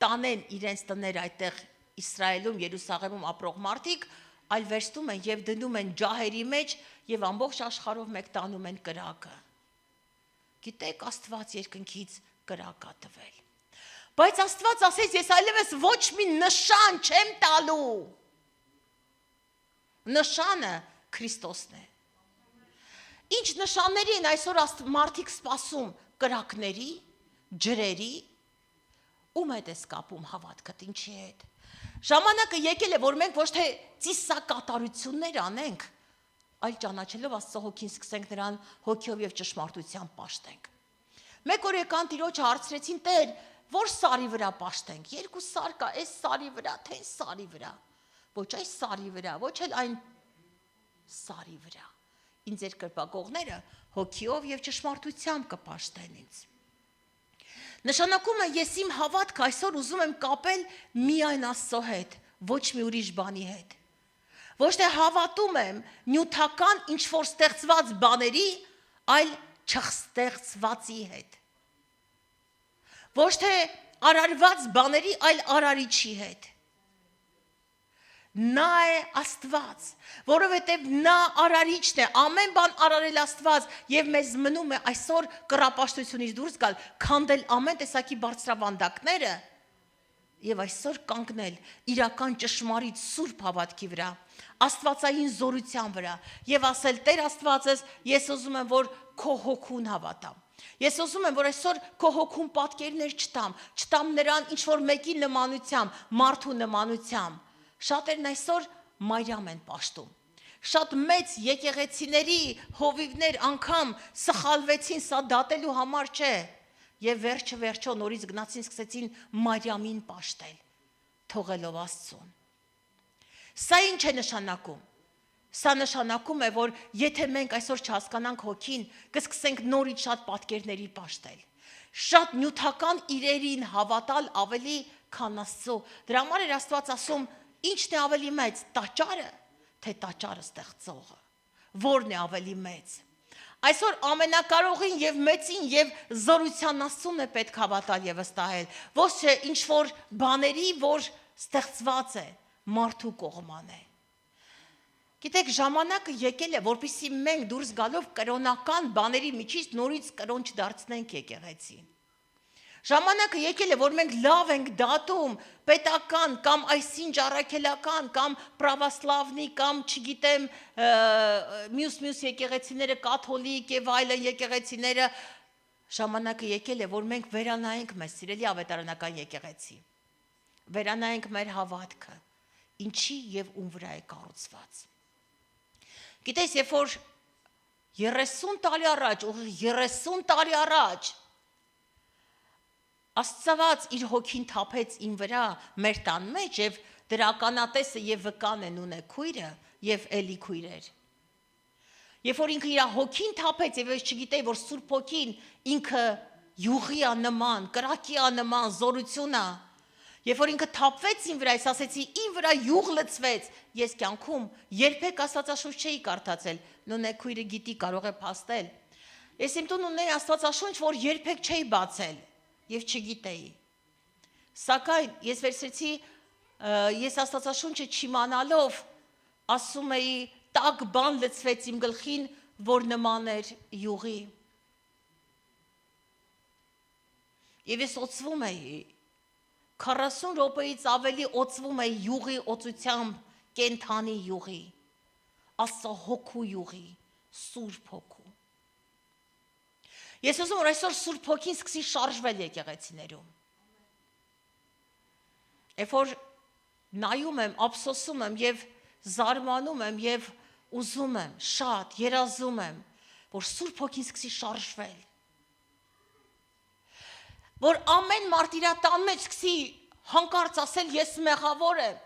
տանեն իրենց տները այդտեղ Իսրայելում, Երուսաղեմում ապրող մարդիկ, այլ վերցնում են եւ դնում են ջահերի մեջ եւ ամբողջ աշխարհով մեկ տանում են կրակը։ Գիտեք, Աստված երկնքից կրակ է տվել։ Բայց Աստված ասեց, ես այլևս ոչ մի նշան չեմ տալու։ Նշանը Քրիստոսն է։ Ինչ նշանների են այսօր մարդիկ սպասում կրակների, ջրերի, ում հետ է կապում հավատքդ, ինչի հետ։ Ժամանակը եկել է, որ մենք ոչ թե ծիսակատարություններ անենք, այլ ճանաչելով Աստծո հոգին սկսենք նրան հոգիով եւ ճշմարտությամբ պաշտենք։ Մեկ օր եկան Տիրոջը հարցրեցին, Տեր, որ սարի վրա պաշտենք։ Երկու սար կա, այս սարի վրա, թե այս սարի վրա։ Ոչ այս սարի վրա, ոչ էլ այն սարի վրա։ Ինձ երկրպագողները հոգիով եւ ճշմարտությամբ կպաշտեն ինձ։ Նշանակում է ես իմ հավատքը այսօր ուզում եմ կապել միայն Աստծո հետ, ոչ մի ուրիշ բանի հետ։ Ոչ թե հավատում եմ նյութական ինչ-որ ստեղծված բաների, այլ չստեղծվածի հետ։ Ոչ թե արարված բաների, այլ արարիչի հետ։ Նա է Աստված, որովհետև նա արարիչն է, ամեն բան արարել Աստված եւ մեզ մնում է այսօր կռապաշտությունից դուրս գալ, քանդել ամեն տեսակի բարձրավանդակները եւ այսօր կանգնել իրական ճշմարիտ սուրբ հավատքի վրա, աստվածային զորության վրա եւ ասել Տեր Աստվածս, ես ուզում եմ, որ քո հոգուն հավատամ։ Ես ուզում եմ, որ այսօր քո հոգուն պատկերներ չտամ նրան ինչ որ մեկի նմանությամբ, մարդու նմանությամբ։ Շատերն այսօր Մարիամ են պաշտում։ Շատ մեծ եկեղեցիների հովիվներ անգամ սխալվեցին, սա դատելու համար չէ։ Եվ վերջը նորից գնացին սկսեցին Մարիամին պաշտել, թողելով Աստծուն։ Սա ինչ է նշանակում։ Սա նշանակում է, որ եթե մենք այսօր չհասկանանք հոգին, կսկսենք նորից շատ պատկերների պաշտել։ Շատ նյութական իրերին հավատալ ավելի, քան Աստծո։ Դրա համար էր Աստված ասում, ինչն է ավելի մեծ, տաճարը, թե տաճարը ստեղծողը։ Որն է ավելի մեծ։ Այսօր ամենակարողին եւ մեծին եւ զորության Աստծուն է պետք հավատալ եւ վստահել։ Ոչ թե ինչ որ բաների, որ ստեղծված է մարդու կողմանը։ Գիտեք, ժամանակը եկել է, որպեսզի մենք դուրս գալով կրոնական բաների միջից նորից կրոն չդարձնենք եկեղեցին։ Ժամանակը եկել է, որ մենք լավ ենք դատում պետական կամ այսինչ առաքելական կամ պրավասլավնի կամ չգիտեմ մյուս եկեղեցիները կաթոլիկ եւ այլն եկեղեցիները ժամանակը եկել է, որ մենք վերանայենք մեզ սիրելի ավետարանական եկեղեցի։ Վերանայենք մեր հավատքը, ինչի եւ ում վրա է կառուցված։ Գիտես, երբ որ 30 տարի առաջ, 30 տարի առաջ Աստծված իր հոգին թափեց իմ վրա մեր տան մեջ եւ դրականատեսը եւ վկան են ունե քույրը եւ էլի քույրեր։ Երբ որ ինքը իր հոգին թափեց եւ ես չգիտեի որ Սուրբ Հոգին ինքը յուղիա նման, կրակիա նման զորությունա, երբ որ ինքը թափվեց իմ վրա, ես ասեցի իմ վրա յուղ լցվեց, ես կյանքում երբեք Աստվածաշունչ չէի կարդացել, նույնը քույրը գիտի կարող է փաստել։ Ես իմ տուն ունեի Աստվածաշունչ, որ երբեք չէի բացել եւ չգիտեի։ Սակայն ես վերցրեցի ես Աստվածաշունչը չիմանալով ասում էի տակ բան լցվեց իմ գլխին, որ նման էր յուղի։ Եվ ես օծվում էի 40 րոպեից ավելի օծվում էի յուղի օծությամբ, կենթանի յուղի, Աստծո հոգու յուղի, Սուրբ Հոգու։ Ես ուզում որ այսօր Սուրբ Հոգին սկսի շարժվել եկեղեցիներում։ Երբ որ նայում եմ, ափսոսում եմ եւ զարմանում եմ եւ ուզում եմ, շատ երազում եմ, որ Սուրբ Հոգին սկսի շարժվել։ Որ ամեն մարդ իր տան մեջ սկսի հանկարծ ասել ես մեղավոր եմ։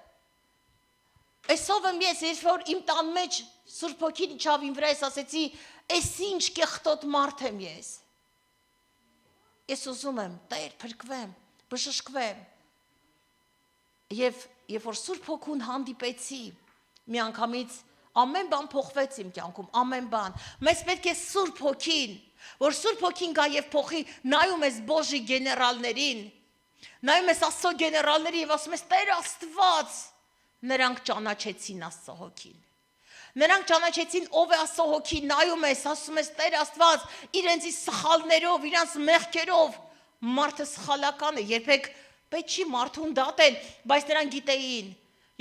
Այսով եմ ես, երբ որ իմ տան մեջ Սուրբ Հոգին իջավ իմ վրա, ես ասեցի, «Էս ինչ կեղտոտ մարդ եմ ես»։ Ես ուզում եմ, Տեր, փրկվեմ, բժշկվեմ։ Եվ երբ որ Սուրբ Հոգուն հանդիպեցի, միանգամից ամեն բան փոխվեց իմ կյանքում, ամեն բան։ Մեզ պետք է Սուրբ Հոգին, որ Սուրբ Հոգին գա եւ փոխի, նայում ես Բոժի գեներալներին, նայում ես Աստծո գեներալներին եւ ասում ես Տեր Աստված, նրանք ճանաչեցին Աստծո Հոգին։ Նրանք ճանաչեցին ով է Աստծո Հոգի, նայում ես, ասում ես Տեր Աստված, իրենց սխալներով, իրենց մեղքերով, մարդը սխալական է, երբեք պետք չի մարդուն դատել, բայց նրանք գիտեին,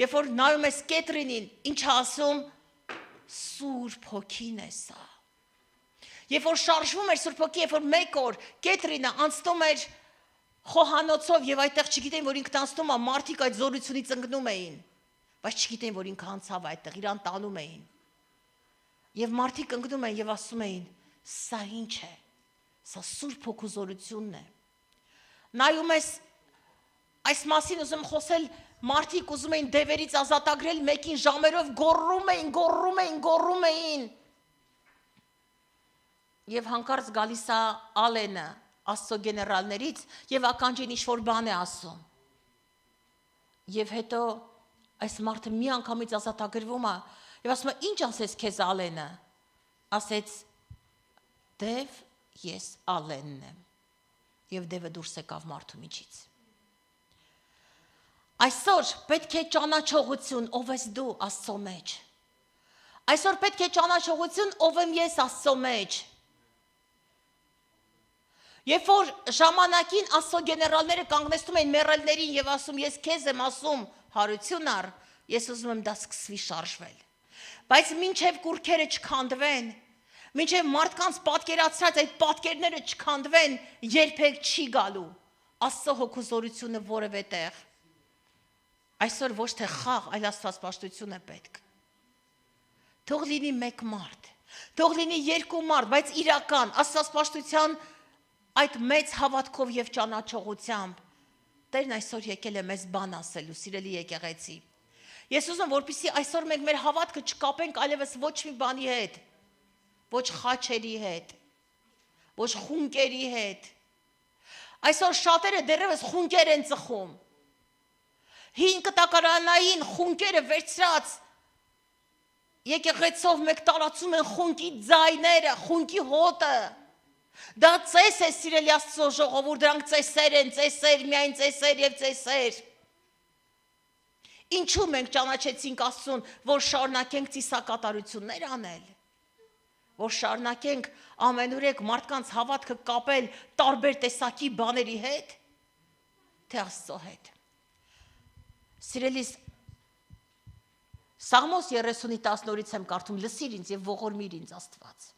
երբ որ նայում ես Կետրինին, ինչ ասում, Սուրբ Հոգին է սա։ Երբ որ շարժվում էր Սուրբ Հոգի, երբ որ մեկ օր Կետրինը անցնում էր խոհանոցով եւ այդտեղ չգիտեն որ ինքն անցնում է, մարդիկ այդ զորությունից ընկնում էին, բայց չգիտեն որ ինքը անցավ այդտեղ, իրան տանում էին։ Եվ մարդիկ ընկնում են եւ ասում էին. «Սա ինչ է»։ Սա Սուրբ Հոգու զորությունն է։ Նայում ես այս մասին ուզում խոսել, մարդիկ ուզում էին դևերից ազատագրել, մեկին ժամերով գոռում էին։ Եվ հանկարծ գալիս է Ալենը Աստծո գեներալներից եւ ականջին ինչ-որ բան է ասում։ Եվ հետո այս մարդը մի անգամից ազատագրվում է եւ ասում է ինչ ասես քեզ Ալենը։ Ասեց դև ես Ալենն եմ։ Եվ դևը դուրս եկավ մարդու միջից։ Այսօր պետք է ճանաչողություն, ով ես դու Աստծո մեջ։ Այսօր պետք է ճանաչողություն, ով եմ ես Աստծո մեջ։ Երբ որ ժամանակին Աստծո գեներալները կանգնեցնում էին մեռելներին եւ ասում ես քեզ եմ ասում հարություն առ, ես ուզում եմ դա սկսվի շարժվել։ Բայց մինչեւ կուրքերը չքանդվեն, մինչեւ մարդկանց պատկերացրած այդ պատկերները չքանդվեն, երբեք չի գալու Աստծո հոգու զորությունը որևէ տեղ։ Այսօր ոչ թե խաղ, այլ աստվածպաշտություն է պետք։ Թող լինի մեկ մարդ, թող լինի երկու մարդ, բայց իրական աստվածպաշտության այդ մեծ հավատքով եւ ճանաչողությամբ Տերն այսօր եկել է մեզ բան ասելու, սիրելի եկեղեցի։ Ես ուզում որպեսզի այսօր մենք մեր հավատքը չկապենք այլևս ոչ մի բանի հետ, ոչ խաչերի հետ, ոչ խունկերի հետ։ Այսօր շատերը դեռևս խունկեր են ծխում։ Հին կտակարանային խունկերը վերցրած եկեղեցով մեկ տարածում են խունկի ձայները, խունկի հոտը։ Դա ծես է սիրելի Աստծո ժողովուրդ, դրանք ծեսեր են, ծեսեր, միայն ծեսեր եւ ծեսեր։ Ինչու մենք ճանաչեցինք Աստծուն, որ շարունակենք ծիսակատարություններ անել, որ շարունակենք ամենուրեք մարդկանց հավատքը կապել տարբեր տեսակի բաների հետ, թե Աստծո հետ։ Սիրելիս, Սաղմոս 30:10-ից եմ կարդում, լսիր ինձ եւ ողորմիր ինձ Աստված։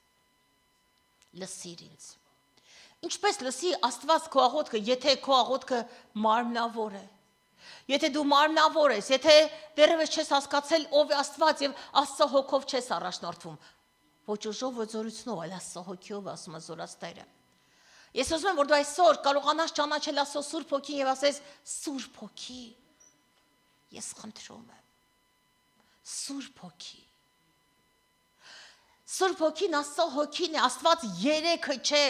Լսիր ինձ։ Ինչպես լսի Աստված քո աղոթքը, եթե քո աղոթքը մարմնավոր է։ Եթե դու մարմնավոր ես, եթե դեռևս չես հասկացել ով է Աստված եւ Աստծո հոգով չես առաջնորդվում, ոչ ուժով, ոչ զորությունով, այլ Աստծո հոգով, ասում է զորաստերը։ Ես ուզում եմ, որ դու այսօր կարողանաս ճանաչել Աստծո Սուրբ Հոգին եւ ասես Սուրբ Հոգի։ Ես խնդրում եմ։ Սուրբ Հոգի։ Սուրբ Հոգին Աստծո Հոգին է, Աստված երեքը չէ։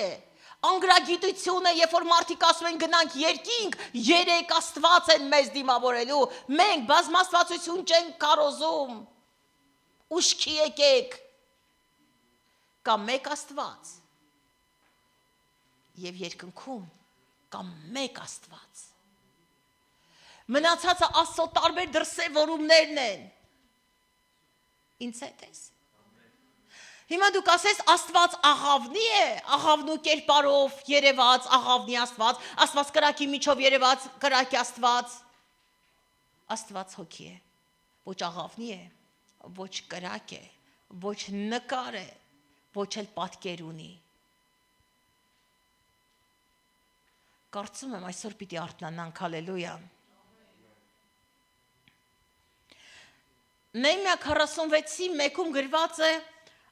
Անգրագիտությունը, երբ որ մարդիկ ասում են գնանք երկինք, երեք Աստված են մեզ դիմավորելու, մենք բազմաստվածություն չենք կարոզում, ուշքի եկեք, կամ մեկ Աստված, և երկնքում, կամ մեկ Աստված, մնացածը Աստծո տարբեր դրսևորումներն են, ինձ հետ ես, հիմա դուք ասես Աստված աղավնի է, աղավնու կերպարով երևաց, աղավնի Աստված, Աստված կրակի միջով երևաց, կրակի Աստված, Աստված հոգի է, ոչ աղավնի է, ոչ կրակ է, ոչ նկար է, ոչ էլ պատկեր ունի։ Կարծում եմ այսօր պիտի արթնանանք, հալելույա։ Նեհեմիա 46:1-ում գրված է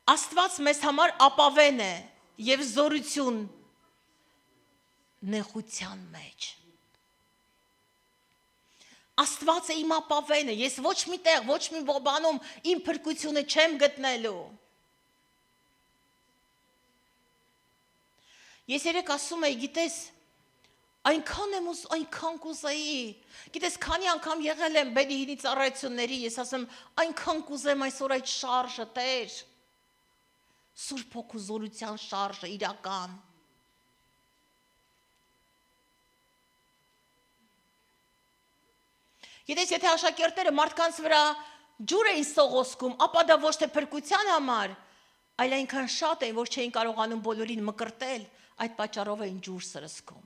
Աստված մեզ համար ապավեն է և զորություն նեղության մեջ։ Աստված է իմ ապավենը, ես ոչ մի տեղ, ոչ մի բանում իմ փրկությունը չեմ գտնելու։ Ես երեք ասում էի, գիտես, այնքան եմ այնքան կուզեի, գիտես, քանի անգամ եղել եմ Բենիհինի ծառայությունների, ես ասեմ, այնքան կուզեմ այսօր այդ շարժը Տեր, Սուրբ Հոգու զորության շարժը իրական։ Գիտես, եթե աշակերտները մարդկանց վրա ջուր էին սողոսկում, ապա դա ոչ թե փրկության համար, այլ այնքան շատ էին, որ չէին կարողանում բոլորին մկրտել, այդ պատճառով էին ջուր սրսկում։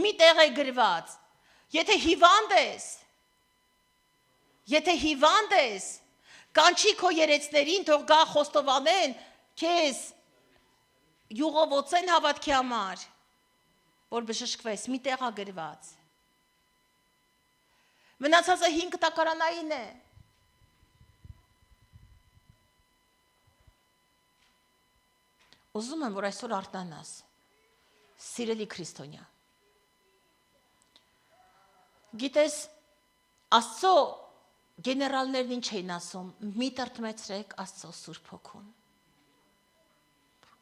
Մի տեղ է գրված, եթե հիվանդ ես, կանչի քո երեցներին, թող գա խոստովանեն, քեզ յուղովոցեն հավատքի համար, որ բժշկվես, մի տեղ է գրված։ Մնացածը 5 տակարանային է։ Ուզում եմ, որ այսօր արթնանաս, սիրելի քրիստոնյա։ Գիտես, Աստծո գեներալներն ինչ էին ասում, մի տրտմեցրեք Աստծո Սուրբ Հոգուն։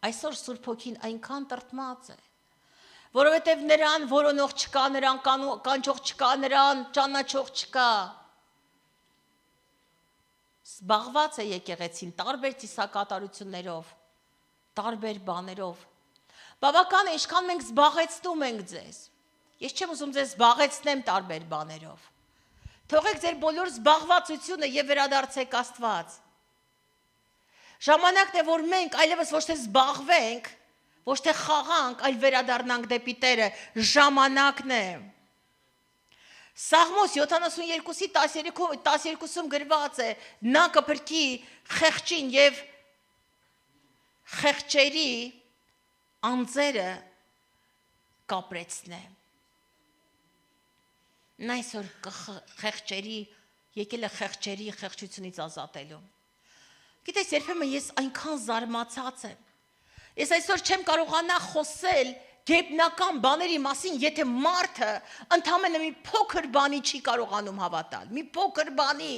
Այսօր Սուրբ Հոգին այնքան տրտմած է, որովհետև նրան որոնող չկա, նրան կանչող չկա, նրան ճանաչող չկա։ Զբաղված է եկեղեցին տարբեր ծիսակատարություններով, տարբեր բաներով։ Բավական է, ինչքան մենք զբաղեցնում ենք ձեզ։ Ես չեմ ուզում ձեզ զբաղեցնեմ տարբեր բաներով։ Թողեք ձեր բոլոր զբաղվածությունը եւ վերադարձեք Աստված։ Ժամանակն է, որ մենք այլևս ոչ թե զբաղվենք, ոչ թե խաղանք, այլ վերադառնանք դեպի Տերը, ժամանակն է։ Սաղմոս 72:12-ում գրված է. նա կփրկի խեղճին եւ խեղճերի անձերը կապրեցնե։ Նա այսօր խեղճերի, եկել է խեղճերի խեղճությունից ազատելու։ Գիտես, երբեմն ես այնքան զարմացած եմ։ Ես այսօր չեմ կարողանա խոսել գեբնական բաների մասին, եթե մարդը ընդամենը մի փոքր բանի չի կարողանում հավատալ, մի փոքր բանի,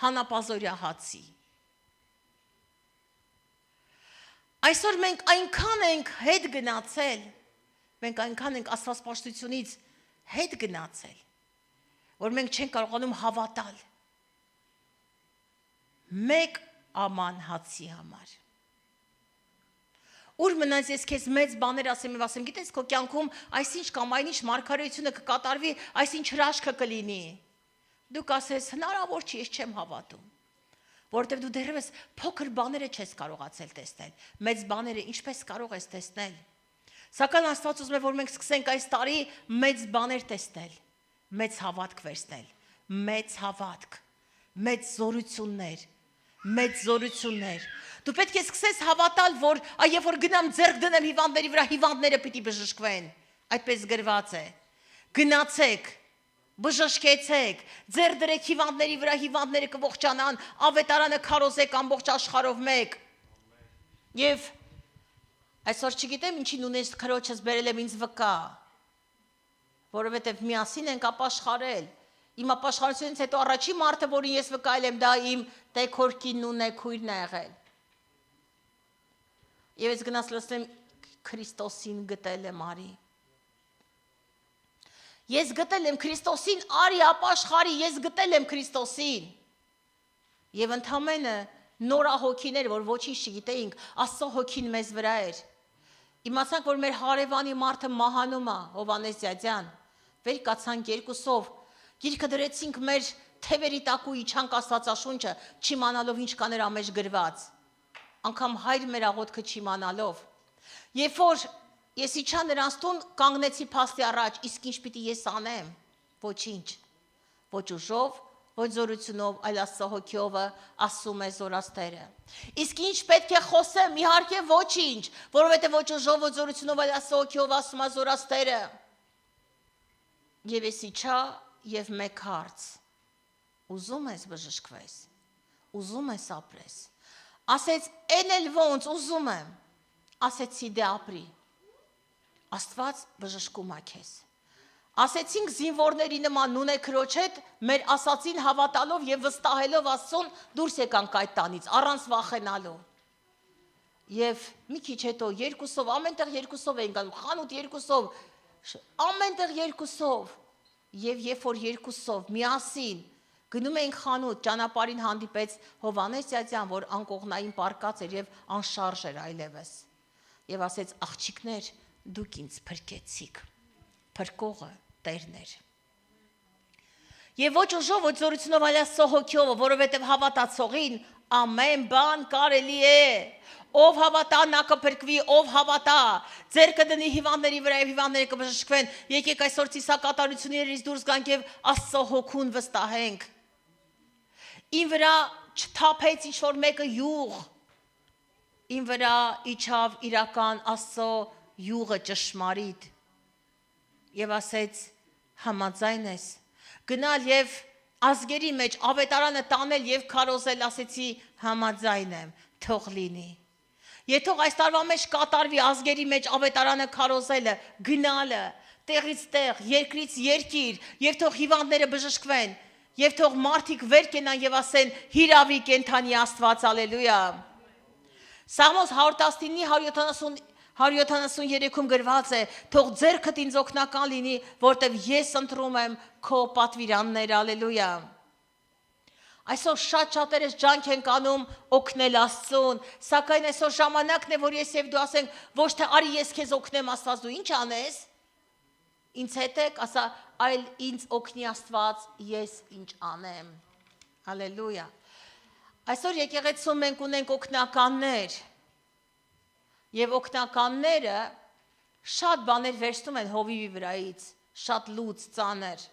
հանապազորյա հացի։ Այսօր մենք այնքան ենք հետ գնացել, մենք այնքան ենք աստվածպաշտությունից հետ գնացել, որ մենք չենք կարողանում հավատալ մեկ աման հացի համար։ Ուր մնաց ես քեզ մեծ բաներ ասեմ եւ ասեմ, գիտես քո կյանքում այսինչ կամ այնինչ մարգարեությունը կկատարվի, այսինչ հրաշքը կլինի։ Դու կասես, հնարավոր չի, ես չեմ հավատում։ Որովհետեւ դու դեռևս փոքր բաները չես կարողացել տեսնել։ Մեծ բաները ինչպես կարող ես տեսնել։ Սակայն Աստված ուզում է, որ մենք սկսենք այս տարի մեծ բաներ տեսնել, մեծ հավատք վերցնել, մեծ հավատք, մեծ զորություններ, մեծ զորություններ։ Դու պետք է սկսես հավատալ, որ երբ որ գնամ ձեռք դնեմ հիվանդների վրա, հիվանդները պիտի բժշկվեն։ Այդպես գրված է։ Գնացեք, բժշկեցեք, ձեռք դրեք հիվանդների վրա, հիվանդները կողջանան, ավետարանը քարոզեք ամբողջ աշխարհով մեկ։ Եվ այսօր չգիտեմ ինչին ունես քրոջս բերել եմ ինձ վկա, որովհետև միասին ենք ապաշխարել։ Իմ ապաշխարությունից հետո առաջի մարդը, որին ես վկայել եմ, դա իմ տեքորքինն ու նեքույրն է եղել։ Եվ ես գնաց լսեմ Քրիստոսին գտել եմ արի։ Ես գտել եմ Քրիստոսին արի ապաշխարի, ես գտել եմ Քրիստոսին։ Եվ ընդամենը նորահոգիներ, որ ոչինչ չգիտեինք, Աստծո հոգին մեզ վրա էր։ Իմացանք, որ մեր հարևանի մարդը մահանում է, Հովանես Ձյաձյան։ Վեր կացանք երկուսով, գիրքը դրեցինք մեր թևերի տակ ու իջանք Աստվածաշունչը, չիմանալով ինչ կա նրա մեջ գրված։ Անկամ հայր մեր աղոթքը չիմանալով։ Երբ որ ես իջա նրանց տուն, կանգնեցի փաստի առաջ, իսկ ինչ պիտի ես անեմ։ Ոչինչ։ Ոչ ուժով, ոչ զորությունով, այլ Աստծո հոգիով ասում է զորաստերը։ Իսկ ինչ պետք է խոսեմ, իհարկե ոչինչ, որովհետև ոչ ուժով, ոչ զորությունով, այլ Աստծո հոգիով ասում է զորաստերը։ Եվ ես իջա եւ մեկ հարց. ուզում ես բժշկվես, ուզում ես ապրես։ Ասեց, «Էն էլ ոնց ուզում եմ»։ Ասեցի, «Դե ապրի»։ Աստված բժշկում է քեզ։ Ասեցինք զինվորների նման նունե քրոջ հետ մեր ասացին հավատալով եւ վստահելով Աստծուն դուրս եկանք այդ տանից առանց վախենալու։ Եվ մի քիչ հետո երկուսով, ամենտեղ երկուսով էին գալու, խանութ երկուսով, ամենտեղ երկուսով։ Եվ երբ որ երկուսով միասին գնում էինք խանութ, ճանապարհին հանդիպեց Հովանես Ձյաձյան, որ անկողնային պարկած էր եւ անշարժ էր այլևս։ Եվ ասեց, աղջիկներ, դուք ինձ փրկեցիք։ Փրկողը Տերն էր։ Եվ ոչ ուժով, ոչ զորությունով, այլ Աստծո հոգիով, որովհետև հավատացողին ամեն բան կարելի է։ Ով հավատա, նա կփրկվի, ով հավատա, ձեռքը դնի հիվանդների վրա եւ հիվանդները կբժշկվեն։ Եկեք այսօր ծիսակատարություններից դուրս գանք եւ Աստծո հոգուն վստահենք։ Ին վրա չթափեց ինչ-որ մեկը յուղ։ Ին վրա իջավ իրական Աստծո յուղը ճշմարիտ։ Եվ ասեց, համաձայն ես, գնալ եւ ազգերի մեջ ավետարանը տանել եւ քարոզել, ասեցի, համաձայն եմ, թող լինի։ Եթե այս տարվա մեջ կատարվի ազգերի մեջ ավետարանը քարոզելը, գնալը, տեղից տեղ, երկրից երկիր, եւ թող հիվանդները բժշկվեն, եւ թող մարդիկ վեր կենան եւ ասեն, հիրավի կենթանի Աստված, ալելույա։ Սաղմոս 119 173-ում գրված է, թող ձեռքդ ինձ օգնական լինի, որտեվ ես ընտրում եմ քո պատվիրաններ, ալելույա։ Այսօր շատ շատերս ջանք ենք անում օգնել Աստծուն, սակայն այսօր ժամանակն է, որ ես եւ դու ասենք, ոչ թե արի ես քեզ օգնեմ, Աստված, դու ինչ անես։ Ինձ հետ եք, ասա, այլ ինձ օգնի Աստված, ես ինչ անեմ։ Հալելույա։ Այսօր եկեղեցում մենք ունենք օգնականներ։ Եվ օգնականները շատ բաներ վերցնում են հովիվի վրայից, շատ լուծ, ծանր։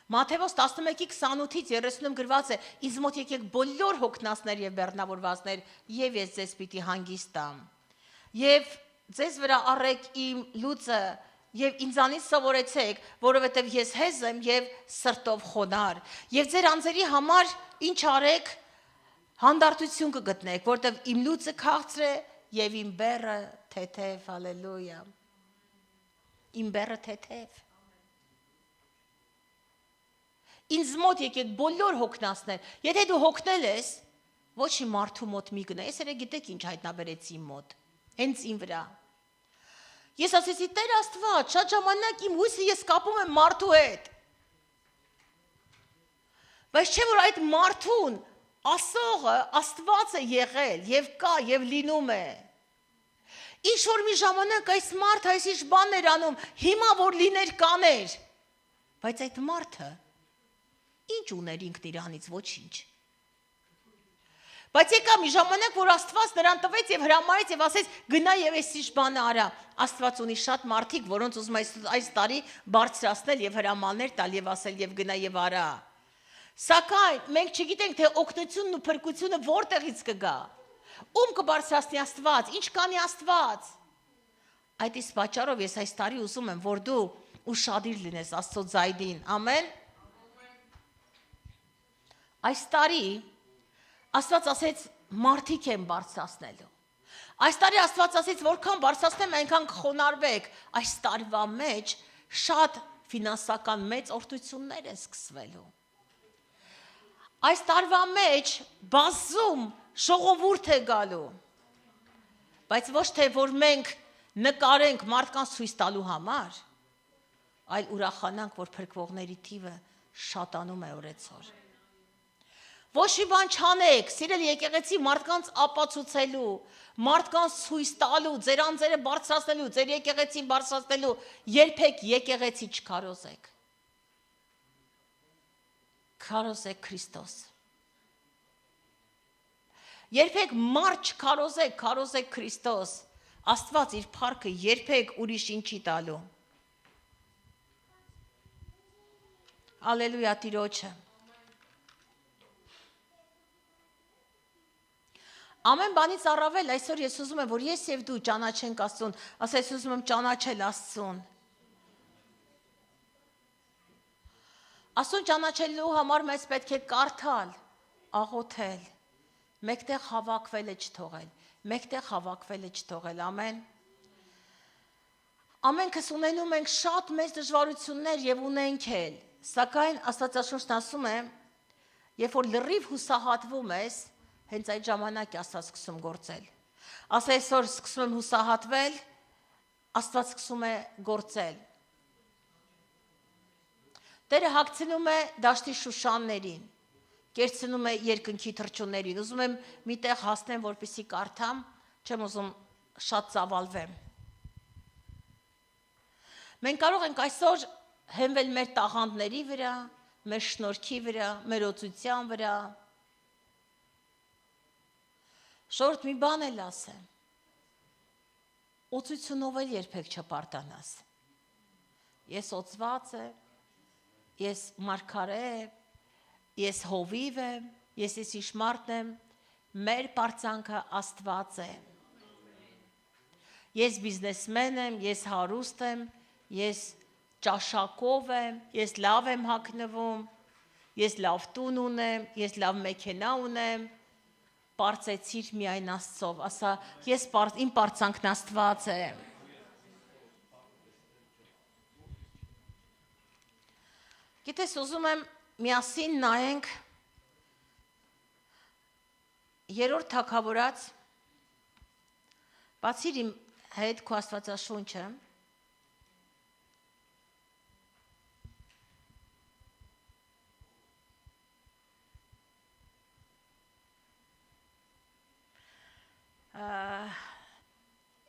Մատթեոս 11:28-ից 30-ում գրված է. «Ինձ մոտ եկեք բոլոր հոգնածներ եւ բեռնավորվածներ, եւ ես ձեզ պիտի հանգիստ տամ։ Եվ ձեզ վրա առեք իմ լուծը եւ ինձանից սովորեցեք, որովհետեւ ես հեզ եմ եւ սրտով խոնար։ Եվ ձեր անձերի համար ինչ արեք, հանդարտություն կգտնեք, որովհետեւ իմ լուծը քաղցր է եւ իմ բեռը թեթև, հալելույա։ Իմ բեռը թեթև։ Ինձ մոտ եկեք բոլոր հոգնածներ։ Եթե դու հոգնել ես, ոչ մի մարդու մոտ մի գնա։ Ես երեք գիտեք ինչ հայտնաբերեցի իմ մոտ, հենց իմ վրա։ Ես ասեցի, Տեր Աստված, շատ ժամանակ իմ հույսը ես կապում եմ մարդու հետ։ Բայց չէ որ այդ մարդուն ասողը Աստված է եղել եւ կա եւ լինում է։ Ինչ որ մի ժամանակ այս մարդը այսիշ բաներ անում, հիմա որ լիներ կաներ, բայց այդ մարդը ինչ ուներ ինքն իրանից, ոչինչ։ Բայց եկա մի ժամանակ, որ Աստված նրան տվեց եւ հրամայեց եւ ասեց գնա եւ այսիշ բանը արա։ Աստված ունի շատ մարդիկ, որոնց ուզում այս տարի բարձրացնել եւ հրամաններ տալ եւ ասել եւ գնա եւ արա։ Սակայն մենք չգիտենք թե օգնությունն ու փրկությունը որտեղից կգա։ Ում կբարձրացնի Աստված, ինչ կանի Աստված։ Այդ իսկ պատճառով ես այս տարի ուզում եմ, որ դու ուշադիր լինես Աստծո ձայնին։ Ամեն։ Այս տարի Աստված ասեց մարդիկ են բարձրացնելու։ Այս տարի Աստված ասեց որքան բարձրացնեմ այնքան կխոնարհվեք։ Այս տարվա մեջ շատ ֆինանսական մեծ օրհնություններ են սկսվելու։ Այս տարվա մեջ բազում ժողովուրդ է գալու։ Բայց ոչ թե որ մենք նկարենք մարդկանց ցույց տալու համար, այլ ուրախանանք, որ փրկվողների թիվը շատանում է օրեցօր։ Ոչ մի բան չանեք, սիրելի եկեղեցի մարդկանց ապացուցելու, մարդկանց ցույց տալու, ձեր անձերը բարձրացնելու, ձեր եկեղեցին բարձրացնելու, երբեք եկեղեցի չքարոզեք։ Քարոզեք Քրիստոս։ Երբեք մարդ չքարոզեք, քարոզեք Քրիստոս։ Աստված իր փառքը երբեք ուրիշին չի տալու։ Ալելույա Տիրոջը։ Ամեն բանից առավել այսօր ես ուզում եմ, որ ես եւ դու ճանաչենք Աստծուն, ասես ուզում եմ ճանաչել Աստծուն։ Աստծուն ճանաչելու համար մեզ պետք է կարդալ, աղոթել, մեկտեղ հավաքվելը չթողել, մեկտեղ հավաքվելը չթողել, ամեն։ Ամենքս ունենում ենք շատ մեծ դժվարություններ եւ ունենք էլ, սակայն Աստվածաշունչն ասում է, երբ որ լրիվ հուսահատվում ես, հենց այդ ժամանակ է Աստված սկսում գործել։ Ասա այսօր սկսում եմ հուսահատվել, Աստված սկսում է գործել։ Տերը հագցնում է դաշտի շուշաններին, կերցնում է երկնքի թռչուններին։ Ուզում եմ մի տեղ հասնեմ, որպեսզի կարդամ, չեմ ուզում շատ ծավալվեմ։ Մենք կարող ենք այսօր հենվել մեր տաղանդների վրա, մեր շնորհքի վրա, մեր օծության վրա։ Շորտ մի բան էլ ասեմ, օծությունով էլ երբեք չպարտանաս, ես օծված եմ, ես մարգարե եմ, ես հովիվ եմ, ես իշմարդ եմ, մեր պարծանքը Աստված է, ես բիզնեսմեն եմ, ես հարուստ եմ, ես ճաշակով եմ, ես լավ եմ հագնվում, ես լավ տուն ունեմ, ես լավ մեքենա ունեմ, պարծեցիր միայն Աստծով, ասա, իմ պարծանքն Աստված է։ Գիտես, ուզում եմ միասին նայենք 3-րդ թագավորաց, բացիր իմ հետ քո Աստվածաշունչը,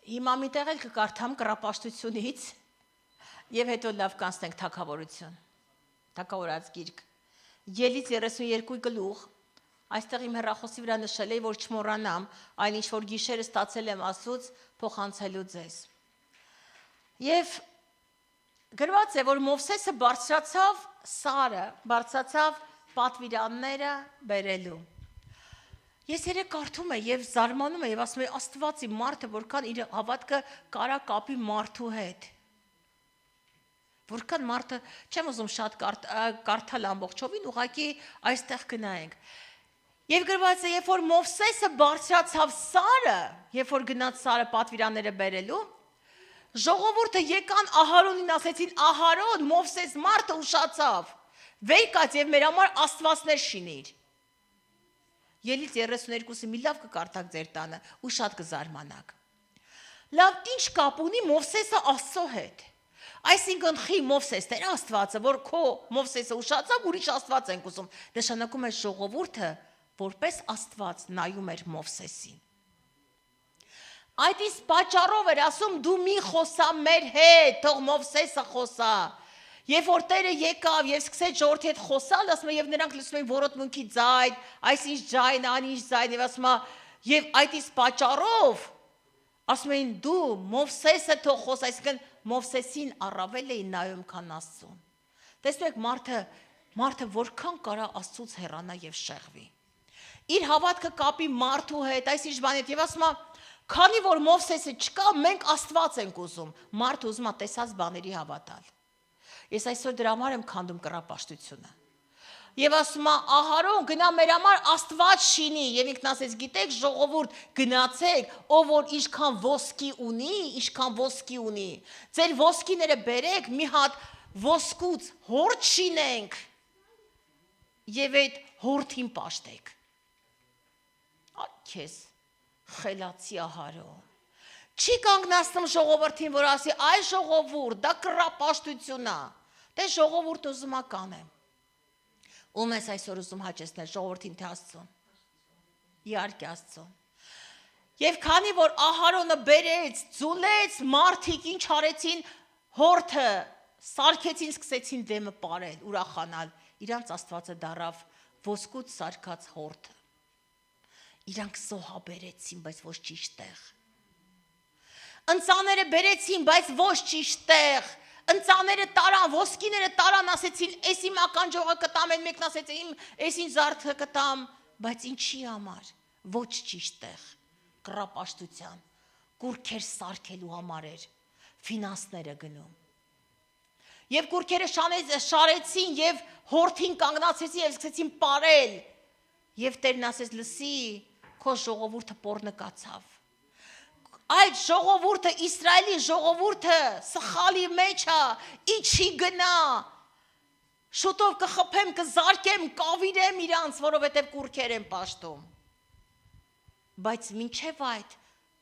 հիմա մի տեղ էլ կկարդամ կռապաշտությունից եւ հետո լավ կանցնենք թագավորություն, թագավորած գիրք, Ելից 32 գլուխ, այստեղ իմ հեռախոսի վրա նշել էի, որ չմոռանամ, այն ինչ որ գիշերը ստացել եմ Աստծուց, փոխանցելու ձեզ։ Եվ գրված է, որ Մովսեսը բարձրացավ սարը, բարձրացավ պատվիրանները բերելու։ Ես երեք կարդում եմ եւ զարմանում եմ եւ ասում եմ Աստվածի մարդը որքան իր հավատքը կարա կապի մարդու հետ։ Որքան մարդը, չեմ ուզում շատ կարդալ ամբողջովին, ուղղակի այստեղ գնայենք։ Եվ գրված է, երբ որ Մովսեսը բարձրացավ սարը, երբ որ գնաց սարը պատվիրանները բերելու, ժողովուրդը եկան Ահարոնին ասեցին. Ահարոն, Մովսես մարդը ուշացավ։ Վեր կաց եւ մեր համար աստվածներ շինիր։ Ելից 32-ը մի լավ կկարդակ ձեր տանը ու շատ կզարմանաք։ Լավ, ինչ կապ ունի Մովսեսը Աստծո հետ։ Այսինքն խի Մովսեսն էր Աստվածը, որ քո Մովսեսը ուշացավ, ուրիշ Աստված ենք ուզում։ Նշանակում է ժողովուրդը որպես Աստված նայում էր Մովսեսին։ Այդ իսկ պատճառով էր ասում դու մի խոսա մեր հետ, թող Մովսեսը խոսա։ Երբ որ Տերը եկավ եւ սկսեց ժողովրդի հետ խոսալ, ասում է եւ նրանք լսում էին որոտմունքի ձայն, այսինչ ձայն, անինչ ձայն եւ ասում է եւ այդ իսկ պատճառով ասում էին դու Մովսեսը թող խոսա, այսինքն Մովսեսին առավել էին նայում քան Աստծուն։ Տեսնեք մարդը որքան կարա Աստծուց հեռանա եւ շեղվի։ Իր հավատքը կապի մարդու հետ, այսինչ բանի հետ եւ ասում է քանի որ Մովսեսը չկա, մենք Աստված ենք ուզում։ Մարդը ուզում է տեսած բաների հավատալ։ Ես այսօր դրա համար եմ քանդում կռապաշտությունը։ Եվ ասում է Ահարոն գնա մեր համար Աստված շինի եւ ինքն ասեց գիտեք ժողովուրդ գնացեք ով որ ինչքան ոսկի ունի ձեր ոսկիները բերեք մի հատ ոսկուց հորդ շինենք եւ այդ հորդին պաշտեք։ Քեզ խելացի Ահարոն չի կանգնացնում ժողովրդին որ ասի այ ժողովուրդ դա կռապաշտություն է դե ժողովուրդ ուզում է կանեմ ում ես այսօր ուզում հաճեցնել ժողովրդին թե Աստծուն իհարկե Աստծուն եւ քանի որ Ահարոնը բերեց ձուլեց մարդիկ ինչ արեցին հորթը սարքեցին սկսեցին դեմը պարել ուրախանալ իրանց Աստվածը դարավ ոսկուց սարքած հորթը իրանք սոհա բերեցին բայց ոչ ճիշտ տեղ ընծաները բերեցին բայց ոչ ճիշտ տեղ ընծաները տարան, ոսկիները տարան, ասեցին, էս իմ ականջողը կտամ, են մեկն ասեց, էս ինձ զարդը կտամ, բայց ինչի համար, ոչ ճիշտ տեղ, կռապաշտության, կուրքեր սարքելու համար էր, ֆինանսները գնում։ Եվ կուրքերը շարեցին և հորդին կանգնացեցին և սկսեցին պարել, և Տերն ասեց, լսի, քո ժողովուրդը պոռնկացավ։ Այդ ժողովուրդը, Իսրայելի ժողովուրդը սխալի մեջ է, իջի գնա, շուտով կխփեմ, կզարկեմ, կավիրեմ իրանց, որովհետև կուրքեր են պաշտում։ Բայց մինչև այդ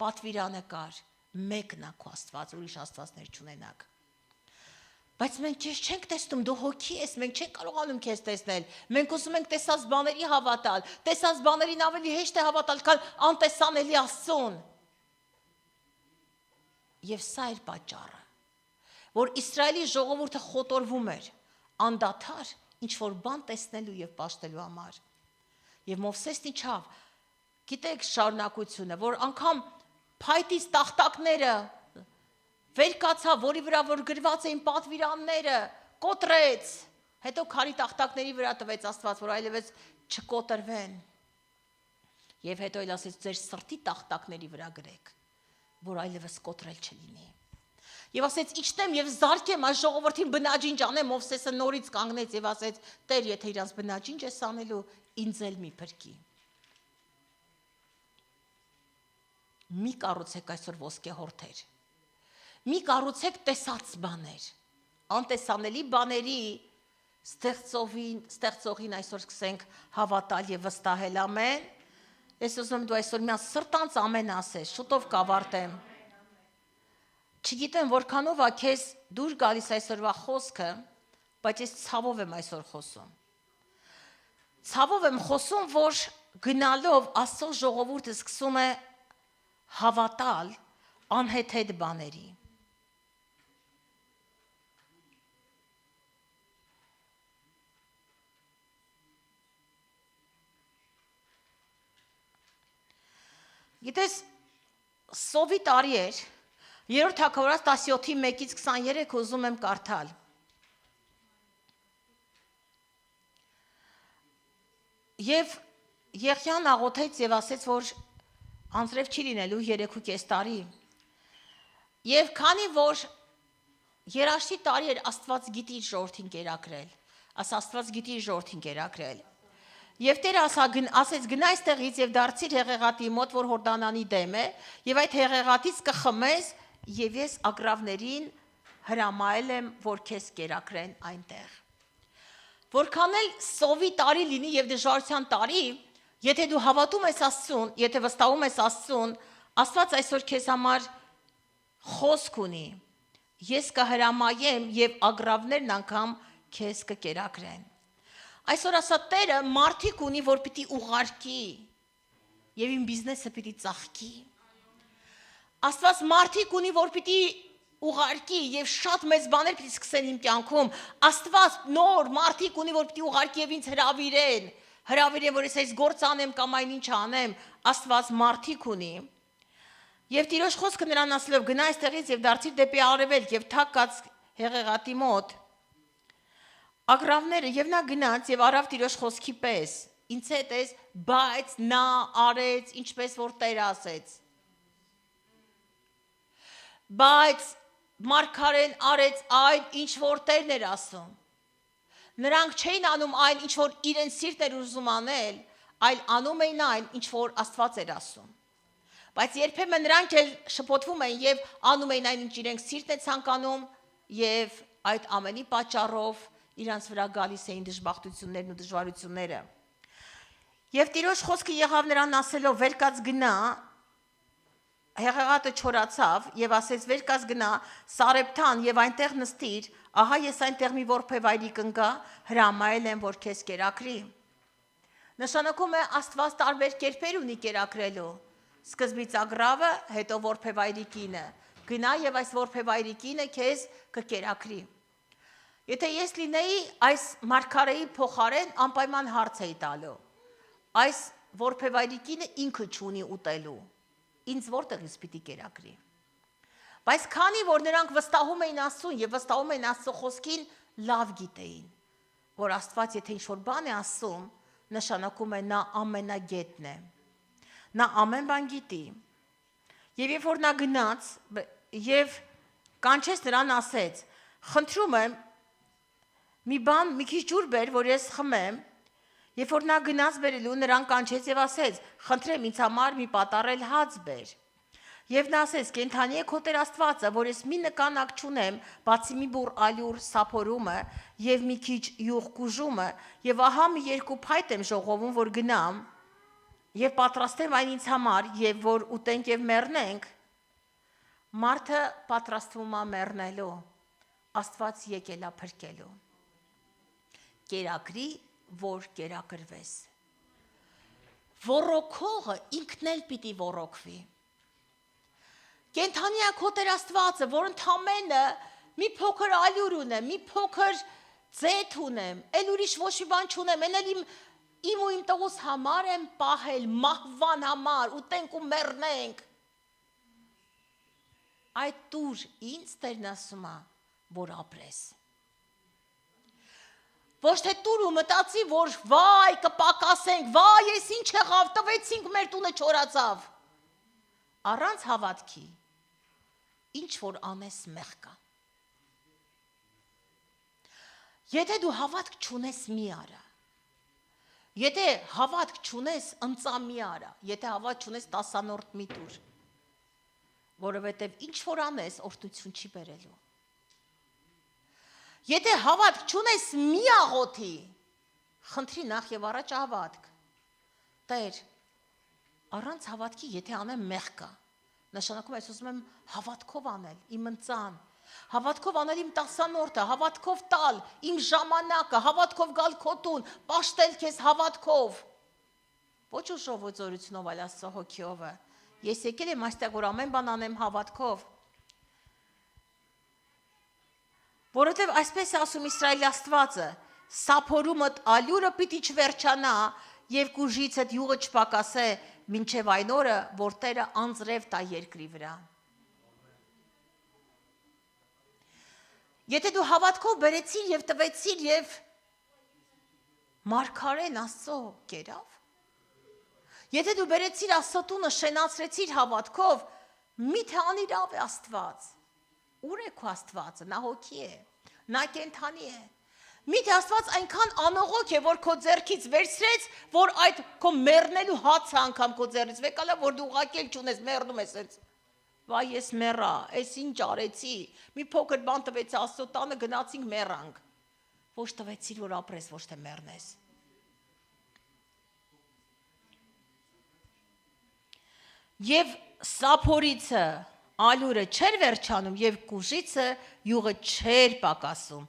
պատվիրանը կար, մեկն է քո Աստված, ուրիշ աստվածներ չունենաք։ Բայց մենք քեզ չենք տեսնում, դու հոգի ես, մենք չենք կարողանում քեզ տեսնել, մենք ուզում ենք տեսած բաների հավատալ, տեսած բաներին ավելի հեշտ է հավատալ, քան անտեսանելի Աստծուն։ Եվ սա էր պատճառը, որ Իսրայելի ժողովուրդը խոտորվում էր, անդադար ինչ-որ բան տեսնելու և պաշտելու համար։ Եվ Մովսեսն իջավ, գիտեք շարունակությունը, որ անգամ փայտից տախտակները վեր կացավ, որի վրա որ գրված էին պատվիրանները, կոտրեց, հետո քարի տախտակների վրա տվեց Աստված, որ այլևս չկոտրվեն։ Եվ հետո էլ ասեց, ձեր սրտի տախտակների վրա գրեք, որ այլևս կոտրել չլինի։ Եվ ասեց, իջնեմ և զարկեմ այս ժողովրդին բնաջինջ անեմ, Մովսեսը նորից կանգնեց և ասեց, Տեր, եթե իրանց բնաջինջ ես անելու, ինձ էլ մի փրկի։ Մի կառուցեք այսօր ոսկե հորթեր, մի կառուցեք տեսած բաներ, անտեսանելի բաների ստեղծողին այսօր սկսենք հավատալ և վստահել, ամեն։ Ես ուզում դու այսօր միան սրտանց ամեն ասես, շուտով կավարտեմ։ Չգիտեմ որքանով է քեզ դուր գալիս այսօրվա խոսքը, բայց ես ցավով եմ այսօր խոսում։ Ցավով եմ խոսում, որ գնալով Աստծո ժողովուրդը սկսում է հավատալ անհեթեթ բաների։ Գիտես, սովի տարի էր, 3-րդ թագավորաց 17:1-23 ուզում եմ կարդալ։ Եվ Եղիան աղոթեց և ասեց, որ անձրև չի լինելու 3.5 տարի։ Եվ քանի որ երաշտի տարի էր, Աստված գիտի իր ժողովրդին կերակրել, Աստված գիտի իր ժողովրդին կերակրել։ Եվ Տերը ասեց գնա այստեղից եւ դարձիր հեղեղատի մոտ, որ Հորդանանի դեմ է, եւ այդ հեղեղատից կխմես, եւ ես ագրավներին հրամայել եմ, որ քեզ կերակրեն այնտեղ։ Որքան էլ սովի տարի լինի եւ դժվարության տարի, եթե դու հավատում ես Աստծուն, եթե վստահում ես Աստծուն, Աստված այսօր քեզ համար խոսք ունի։ Ես կհրամայեմ եւ ագրավներն անգամ քեզ կկերակրեն։ Այսօր ասա Տերը մարդիկ ունի, որ պիտի ուղարկի եւ իմ բիզնեսը պիտի ծաղկի։ Աստված մարդիկ ունի, որ պիտի ուղարկի եւ շատ մեծ բաներ պիտի սկսեն իմ կյանքում։ Աստված նոր մարդիկ ունի, որ պիտի ուղարկի եւ ինձ հրավիրեն, որ ես այս գործ անեմ կամ այնինչ անեմ, Աստված մարդիկ ունի։ Եվ Տիրոջ խոսքը նրան ասելով գնա այստեղից եւ դարձիր դեպի արևելք եւ թակած հեղեղատի մոտ։ Ագռավները եւ նա գնաց եւ արավ Տիրոջ խոսքի պես։ Ինձ հետ էս, բայց նա արեց ինչպես որ Տերը ասեց։ Բայց Մարգարեն արեց այն ինչ որ Տերն էր ասում։ Նրանք չէին անում այն ինչ որ իրեն սիրտն էր ուզում անել, այլ անում էին այն ինչ որ Աստված էր ասում։ Բայց երբեմն նրանք էլ շփոթվում էին եւ անում էին այն ինչ իրենք սիրտն է ցանկանում եւ այդ ամենի պատճառով իրանց վրա գալիս էին դժբախտություններն ու դժվարությունները։ Եվ Տիրոջ խոսքը եղավ նրան ասելով վեր կաց գնա, հեղեղատը չորացավ եւ ասեց վեր կաց գնա Սարեփթան եւ այնտեղ նստիր, ահա ես այնտեղ մի որբևայրի կնգա, հրամայել եմ որ քեզ կերակրի։ Նշանակում է Աստված տարբեր կերպեր ունի կերակրելու։ Սկզբից ագռավը, հետո որբևայրի կինը։ Գնա եւ այս որբևայրի կինը քեզ կկերակրի։ Եթե ես լինեի այս մարգարեի փոխարեն անպայման հարց էի տալու։ Այս որբևայրի կինը ինքը չունի ուտելու։ Ինձ որտեղից պիտի կերակրի։ Բայց քանի որ նրանք վստահում էին Աստծուն եւ վստահում էին Աստծո խոսքին, լավ գիտեին, որ Աստված եթե ինչ-որ բան է ասում, նշանակում է նա ամենագետն է։ Նա ամեն բան գիտի։ Եվ երբ որ նա գնաց եւ կանչեց նրան ասեց. «Խնդրում եմ, մի քիչ ջուր բեր, որ ես խմեմ»։ Երբ որ նա գնաց բերելու, նրան կանչեց եւ ասեց. «Խնդրեմ ինձ համար մի պատառել հաց բեր»։ Եվ նա ասեց. «Կենթանի է քո Տեր Աստվածը, որ ես մի նկանակ չունեմ, բացի մի բուռ ալյուր սափորումը եւ մի քիչ յուղ կուժումը, եւ ահա մի երկու փայտ եմ ժողովում, որ գնամ եւ պատրաստեմ այն ինձ համար, եւ որ ուտենք եւ մեռնենք»։ Մարդը պատրաստվում է մեռնելու, Աստված եկել է փրկելու։ Կերակրի, որ կերակրվես։ Ոռոգողը ինքն էլ պիտի ոռոգվի։ Կենթանի է քո Տեր Աստվածը, որ ընդամենը մի փոքր ալյուր ունեմ, մի փոքր ձեթ ունեմ, էլ ուրիշ ոչ մի բան չունեմ, էլ իմ ու իմ տղուս համար եմ պահել, մահվան համար, ուտենք ու մեռնենք։ Այդ տուր ինձ Տերն ասում է, որ ապրես։ Ոչ թե տուր ու մտածի, որ վայ կպակասենք, վայ ես ինչ եղավ, տվեցինք մեր տունը չորացավ։ Առանց հավատքի, ինչ որ անես մեղք կա։ Եթե դու հավատք չունես մի արա, եթե հավատք չունես ընծա մի արա, եթե հավատք չունես 10-րդ մի տուր, որովհետև ինչ որ անես օրհնություն չի բերելու։ Եթե հավատք չունես մի աղոթի, խնդրի նախ եւ առաջ հավատք։ Տեր, առանց հավատքի եթե անեմ մեղք կա, նշանակում է ես ուզում եմ հավատքով անել իմ ընծան, հավատքով անել իմ 10-րդը, հավատքով տալ իմ ժամանակը, հավատքով գալ քո տուն, պաշտել քեզ հավատքով։ Ոչ ուժով ու զորությունով, այլ Աստծո հոգիով։ Ես եկել եմ այստեղ, որ ամեն բան անեմ հավատքով։ Որովհետև այսպես է ասում Իսրայելի Աստվածը. «Սափորումդ ալյուրը պիտի չվերջանա եւ կուժիցդ յուղը չպակասե, մինչեւ այն օրը, որ Տերը անձրև տա երկրի վրա»։ Եթե դու հավատքով բերեցիր եւ տվեցիր եւ մարգարեն Աստծո կերավ, եթե դու բերեցիր Աստծո տունը շենացրեցիր հավատքով, միթե անիրավ է Աստված։ Ուր է քո Աստվածը, նա հոգի է, նա կենթանի է։ Միթե Աստված այնքան անողոք է, որ քո ձեռքից վերցրեց, որ այդ քո մեռնելու հացը անգամ քո ձեռից վեկալա, որ դու ուղակել չունես, մեռնում ես այնց։ Վայ ես մեռա, ես ինչ արեցի, մի փոքր բան տվեցի Աստծո տանը, գնացինք մեռանք։ Ոչ տվեցիր, որ ապրես, ոչ թե մեռնես։ Եվ սափորիցը ալյուրը չէր վերջանում եւ կուժիցը յուղը չէր պակասում։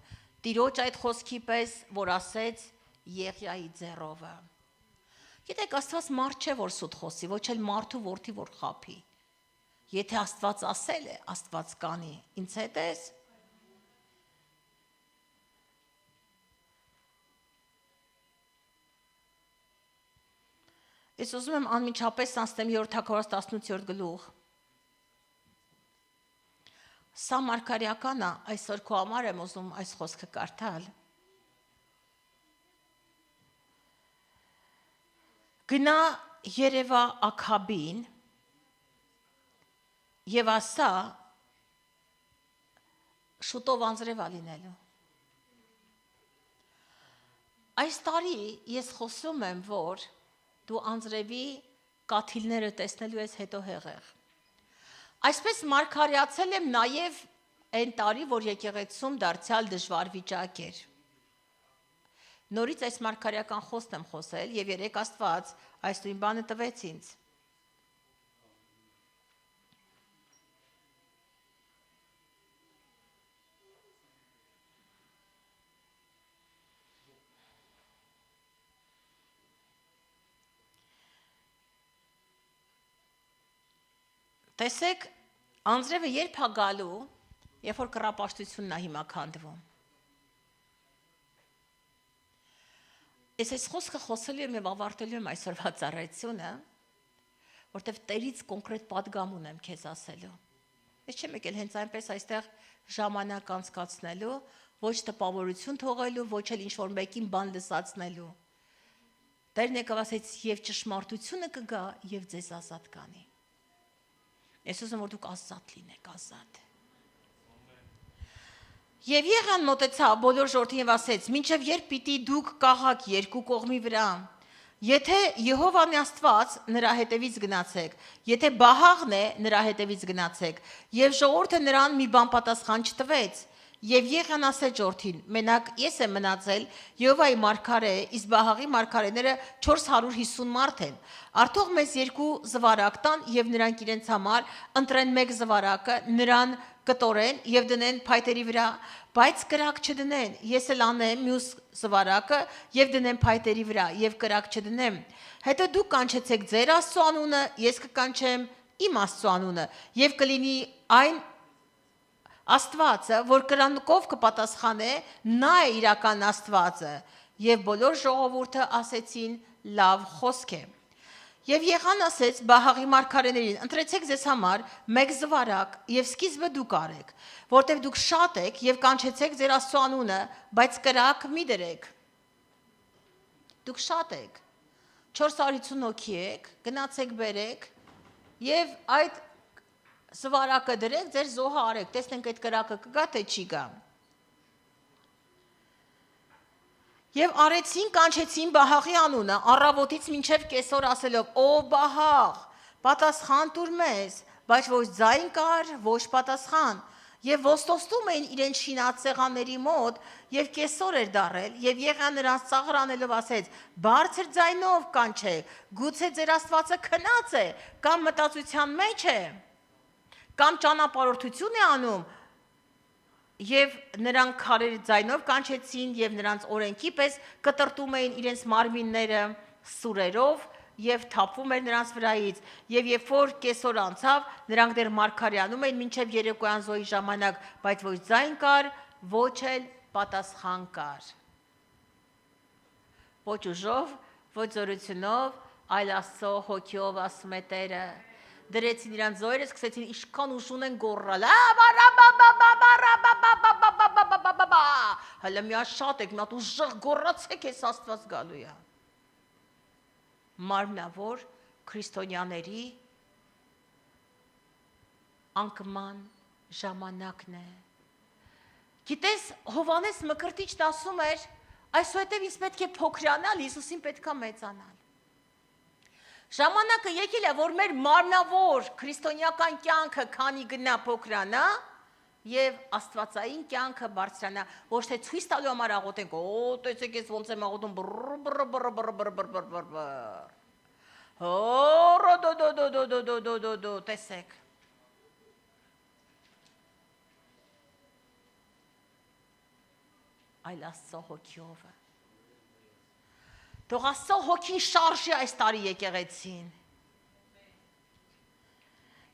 Տիրոջ այդ խոսքի պես, որ ասեց Եղիայի ձեռովը։ Գիտեք, Աստված մարդ չէ, որ սուտ խոսի, ոչ էլ մարդու որդի, որ խափի։ Եթե Աստված ասել է, Աստված կանի։ Ինձ հետ ես։ Ես ուզում եմ անմիջապես անցնեմ 7 Թագավորաց 18-րդ գլուխ։ Սա մարգարեական է, այսօր քո համար եմ ուզում այս խոսքը կարդալ։ Գնա Երևա Աքաբին եւ ասա շուտով անձրև ա լինելու։ Այս տարի ես խոսում եմ, որ դու անձրևի կաթիլները տեսնելու ես հետո հեղեղ։ Այսպես մարգարեացել եմ նաև այն տարի, որ եկեղեցում դարձյալ դժվար վիճակ էր։ Նորից այս մարգարեական խոսքն եմ խոսել եւ երեք Աստված այս նույն բանը տվեց ինձ։ Տեսեք, անձրևը երբ է գալու, երբ որ կռապաշտությունն է հիմա քանդվում։ Ես այս խոսքը խոսելու եմ եւ ավարտելու եմ այսօրվա ծառայությունը, որտեվ Տերից կոնկրետ պատգամ ունեմ քեզ ասելու։ Ես չեմ եկել հենց այնպես այստեղ ժամանակ անցկացնելու, ոչ տպավորություն թողելու, ոչ էլ ինչ-որ մեկին բան լսացնելու։ Տերն եկավ ասեց, եւ ճշմարտությունը կգա եւ ձեզ ազատ կանի։ Ես ուզում որ դուք ազատ լինեք, ազատ։ Եվ եղան մոտեցավ բոլոր ժողովրդին եւ ասեց. «Մինչև երբ պիտի դուք կաղաք երկու կողմի վրա, եթե Եհովան է Աստված, նրա հետևից գնացեք, եթե Բահաղն է, նրա հետևից գնացեք»։ Եվ ժողովուրդը նրան մի բան պատասխան չտվեց։ Եվ եղան ասեց ժողովրդին. «Մենակ ես եմ մնացել, Եհովայի մարգարե, իսկ Բահաղի մարգարեները 450 մարդ են։ Արդող մեզ երկու զվարակ տան եւ նրանք իրենց համար ընտրեն մեկ զվարակը, նրան կտորեն եւ դնեն փայտերի վրա, բայց կրակ չդնեն։ Ես էլ անեմ մյուս զվարակը եւ դնեմ փայտերի վրա եւ կրակ չդնեմ։ Հետո դուք կանչեցեք ձեր Աստծո անունը, ես կկանչեմ իմ Աստծո անունը եւ կլինի այն Աստվածը, որ կրանկով կպատասխանե, նա է իրական Աստվածը։ Եվ բոլոր ժողովուրդը ասեցին լավ խոսք է։ Եվ եղան ասեց Բահաղի մարգարեներին. ընտրեցեք ձեզ համար մեկ զվարակ եւ սկիզբը դուք արեք, որտեվ դուք շատ եք եւ կանչեցեք ձեր Աստծո անունը, բայց կրակ մի դրեք։ Դուք շատ եք, 450 հոգի եք, գնացեք բերեք եւ այդ զվարակը դրեք, ձեր զոհը արեք, տեսնենք այդ կրակը կգա թե չի գա։ Եվ արեցին, կանչեցին Բահաղի անունը, առավոտից մինչև կեսօր ասելով. «Ո Բահաղ, պատասխան տուր մեզ», բայց ոչ ձայն կար, ոչ պատասխան։ Եվ ոստոստում էին իրեն շինած մոտ, եւ կեսօր էր դարել, եւ եղան նրանց ծաղր անելով ասեց. «Բարձր ձայնով կանչեք, գուցե ձեր Աստվածը քնած է, կամ մտածության մեջ է, կամ ճանապարհորդություն է անում»։ Եվ նրանք քարեր ձայնով կանչեցին եւ նրանց օրենքի պես կտրտում էին իրենց մարմինները սուրերով եւ թափվում էր նրանց վրայից։ Եվ երբ որ կեսօր անցավ, նրանք դեռ մարգարեանում էին մինչև երեկոյան զոհի ժամանակ, բայց ոչ ձայն կար, ոչ էլ պատասխան կար։ Ոչ ուժով, ոչ զորությունով, այլ Աստծո հոգիով ասում է Տերը։ Դրեցին իրանց զոհերը, սկսեցին ինչքան ուժ ունեն գոռալ. Հələ մի հատ շատ եք, մի հատ ուժեղ գոռացեք, ես Աստված գալու է։ Մարմնավոր քրիստոնյաների անկման ժամանակն է։ Գիտես, Հովհաննես Մկրտիչն ասում էր, այսուհետև ինձ պետք է փոքրանալ, Հիսուսին պետք է մեծանալ։ Ժամանակը եկել է, որ մեր մարմնավոր քրիստոնեական կյանքը քանի գնա փոքրանա եւ աստվածային կյանքը բարձրանա, ոչ թե ցույց տալու համար աղոթենք, օ, տեսեք ես ոնց եմ աղոթում, տեսեք։ Այլ Աստծո հոգիով։ Թող Աստծո հոգին շարժի այս տարի եկեղեցին։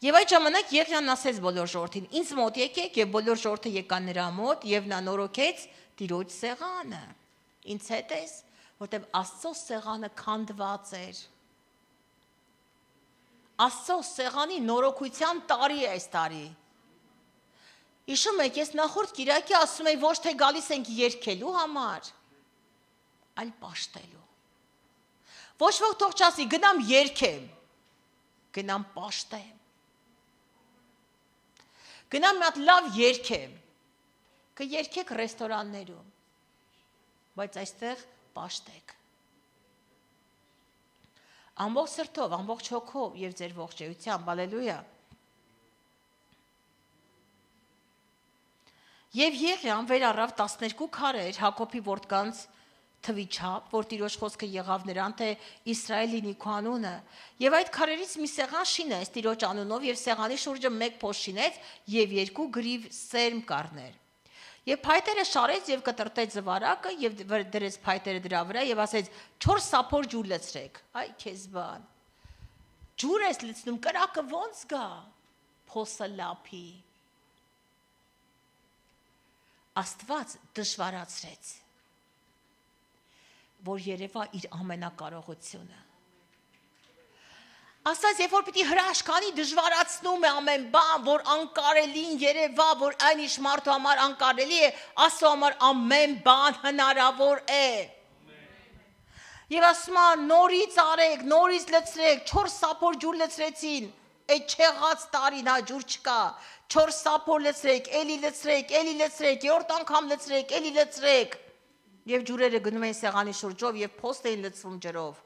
Եվ այդ ժամանակ Եղիան ասեց բոլոր ժողովրդին. ինձ մոտ եկեք, եւ բոլոր ժողովուրդը եկան նրա մոտ, եւ նա նորոգեց Տիրոջ սեղանը։ Ինձ հետ ես, որտեւ Աստծո սեղանը քանդված էր։ Աստծո սեղանի նորոգության տարի է այս տարի։ Հիշում եք, ես նախորդ Կիրակի ասում եի, ոչ թե գալիս ենք երգելու համար, այլ պաշտելու։ Ոչ ոք թող չասի, գնամ երգեմ, գնամ պաշտեմ։ Գնամ մի հատ լավ երգեմ, կերգեք ռեստորաններում, բայց այստեղ պաշտեք։ Ամբողջ սրտով, ամբողջ հոգով եւ ձեր ողջույթությամբ, հալելույա։ Եվ Եղիան վերառավ 12 քարեր Հակոբի որդկանց թվի չափ, որ Տիրոջ խոսքը եղավ նրան, թե Իսրայել լինի քո անունը, եւ այդ քարերից մի սեղան շինեց Տիրոջ անունով եւ սեղանի շուրջը մեկ փոս շինեց եւ 2 գրիվ սերմ կառներ։ Եվ փայտերը շարեց եւ կտրտեց զվարակը եւ դրեց փայտերը դրա վրա եւ ասեց 4 սափոր ջուր լցրեք։ Այ քեզ բան։ Ջուր ես լցնում, կրակը ոնց գա։ Փոսը լափի։ Աստված դժվարացրեց, որ երևա իր ամենակարողությունը։ Աստված երբ որ պիտի հրաշքանի դժվարացնում է ամեն բան, որ անկարելին երևա, որ այն ինչ մարդու համար անկարելի է, Աստծո համար ամեն բան հնարավոր է։ Եվ ասում է նորից արեք, նորից լցրեք, 4 սափոր ջուր լցրեցին, այդ չեղած տարին հա ջուր չկա, 4 սափոր լցրեք, էլի լցրեք, էլի լցրեք, 3-րդ անգամ լցրեք, էլի լցրեք։ Եվ ջուրերը գնում էին սեղանի շուրջով եւ փոստ էին լցվում ջրով։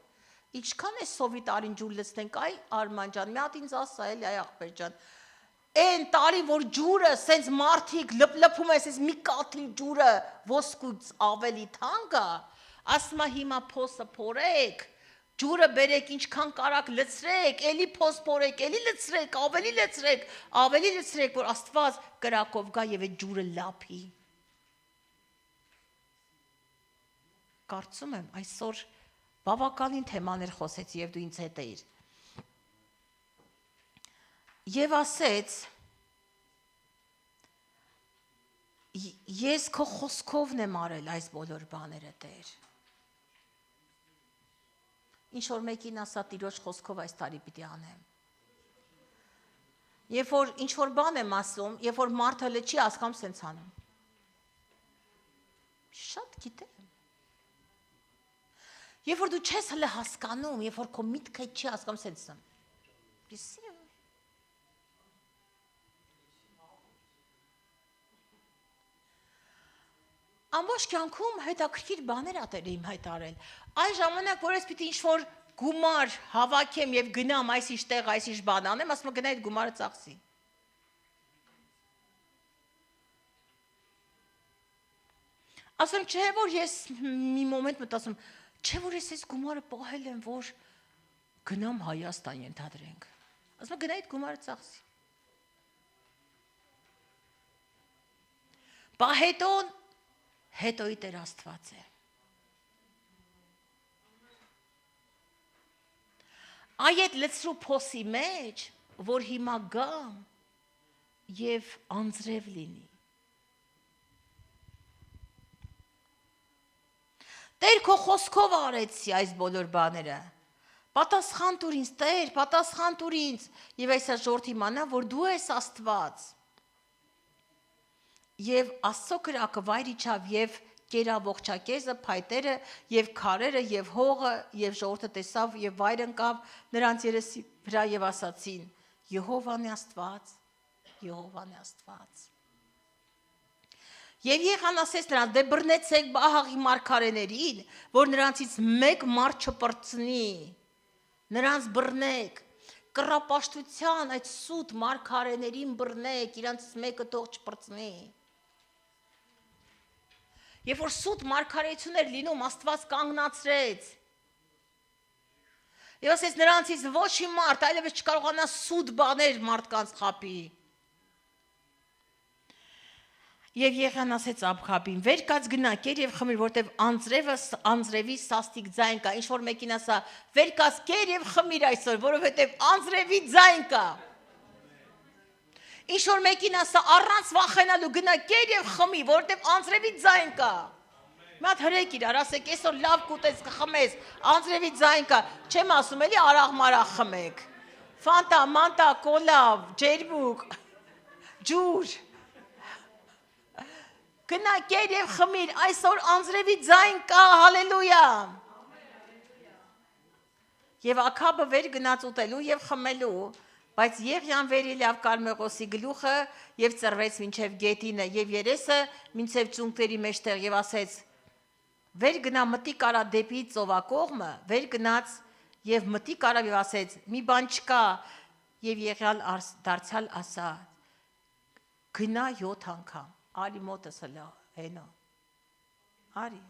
Ինչքան է սովի տարին ջուր լցնենք, այ Արման ջան, մի հատ ինձ ասա էլի, այ աղբեր ջան։ Այն տարի որ ջուրը սենց մարդիկ լփլփում է, սենց մի կաթիլ ջուրը ոսկուց ավելի թանկ է, ասում է հիմա փոսը փորեք, ջուրը բերեք, ինչքան կարակ լցրեք, էլի փոս փորեք, էլի լցրեք, ավելի լցրեք, որ Աստված կրակով գա եւ այդ ջուրը լափի։ Կարծում եմ այսօր բավականին թեմաներ խոսեցի եւ դու ինձ հետ էիր։ Եվ ասեց. Ես քո խոսքովն եմ արել այս բոլոր բաները, Տեր։ Ինչ որ մեկին ասա Տիրոջ խոսքով այս տարի պիտի անեմ։ Երբ որ ինչ որ բան եմ ասում, երբ որ մարդը լճի ասկամ սենց անում։ Շատ գիտեմ։ Երբ որ դու չես հələ հասկանում, երբ որ քո միտքը չի հասկանում սենց անում։ Պիսի։ Ամբողջ կյանքում հետաքրքիր բաներ ատել եմ հայտարել։ Այն ժամանակ, որ ես պիտի ինչ-որ գումար հավաքեմ եւ գնամ այս ինչ տեղ, այս ինչ բան անեմ, ասում եմ գնա այդ գումարը ծախսի։ Ասում չէ որ ես մի մոմենտ մտածում, չէ որ ես այս գումարը պահել եմ, որ գնամ Հայաստան ենթադրենք։ Ասում եմ գնա այդ գումարը ծախսի։ Բա հետոյի Տեր Աստված է։ Այդ լցրու փոսի մեջ, որ հիմա գամ եւ անձրև լինի։ Տեր քո խոսքով արեցի այս բոլոր բաները։ Պատասխան տուր ինձ, Տեր, պատասխան տուր ինձ, եւ այսա ժողովուրդ իմանա, որ դու ես Աստված։ Եվ Աստծո կրակը վայր իջավ եւ կերավ ողջակեզը, փայտերը եւ քարերը եւ հողը եւ ժողովուրդը տեսավ եւ վայր ընկավ նրանց երեսի վրա եւ ասացին. Եհովան է Աստված, Եհովան է Աստված։ Եվ Եղիան ասեց նրանց. դե բռնեցեք Բահաղի մարգարեներին, որ նրանցից մեկ մարդ չպրծնի, նրանց բռնեք, կռապաշտության այդ սուտ մարգարեներին բռնեք, իրանցից մեկը թող չպրծնի։ Երբ որ սուտ մարգարեություն էր լինում, Աստված կանգնացրեց։ Եվ ասեց նրանցից ոչ մի մարդ այլևս չկարողանա սուտ բաներ մարդկանց խաբի։ Եվ Եղիան ասեց Աբղաբին. «Վեր կաց գնա, կեր եւ խմիր, որտեվ անձրևի սաստիկ ձայն կա»։ Ինչ որ մեկին ասա. «Վեր կաց, կեր եւ խմիր այսօր, որովհետեւ անձրևի ձայն կա»։ Ինչ որ մեկին ասա առանց վախենալու գնա, կեր եւ խմի, որովհետեւ անձրևի ձայն կա։ Մի հատ հրեք իրար, ասեք այսօր լավ կուտես կխմես, անձրևի ձայն կա։ Չեմ ասում էլի արաղ-մարաղ խմեք։ Ֆանտա, մանտա, կոլա, ջերմուկ, ջուր։ Գնա կեր եւ խմիր, այսօր անձրևի ձայն կա, հալելույա։ Եվ Աքաբը վեր գնաց ուտելու եւ խմելու, բայց Եղիան վեր ելավ Կարմեղոսի գլուխը եւ ծռվեց մինչեւ գետինը եւ երեսը մինչեւ ծունկների մեջտեղ եւ ասեց. վեր գնա մտի կարա դեպի ծովակողմը, վեր գնաց եւ մտի կարավ եւ ասեց. մի բան չկա եւ Եղիան դարձյալ ասա. գնա 7 անգամ Արի մոտս հլա, հենո, արի,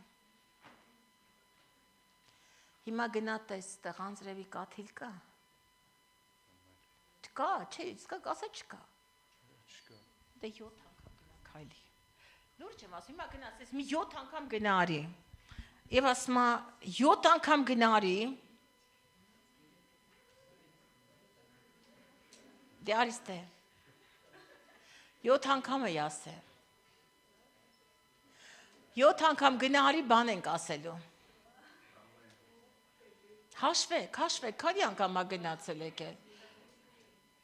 հիմա գնա տես, տեղ անձրևի կաթիլ կա, չկա, չէ, ասա չկա, դե 7 անգամ գնա քայլի, լուրջ եմ ասում, հիմա գնաս, ես մի 7 անգամ գնա արի, և ասմա 7 անգամ գնա արի, դե արիս դե, 7 անգամ է ասե, 7 անգամ գնա արի բան ենք ասելու, հաշվեք, քանի անգամ գնացել եք էլ,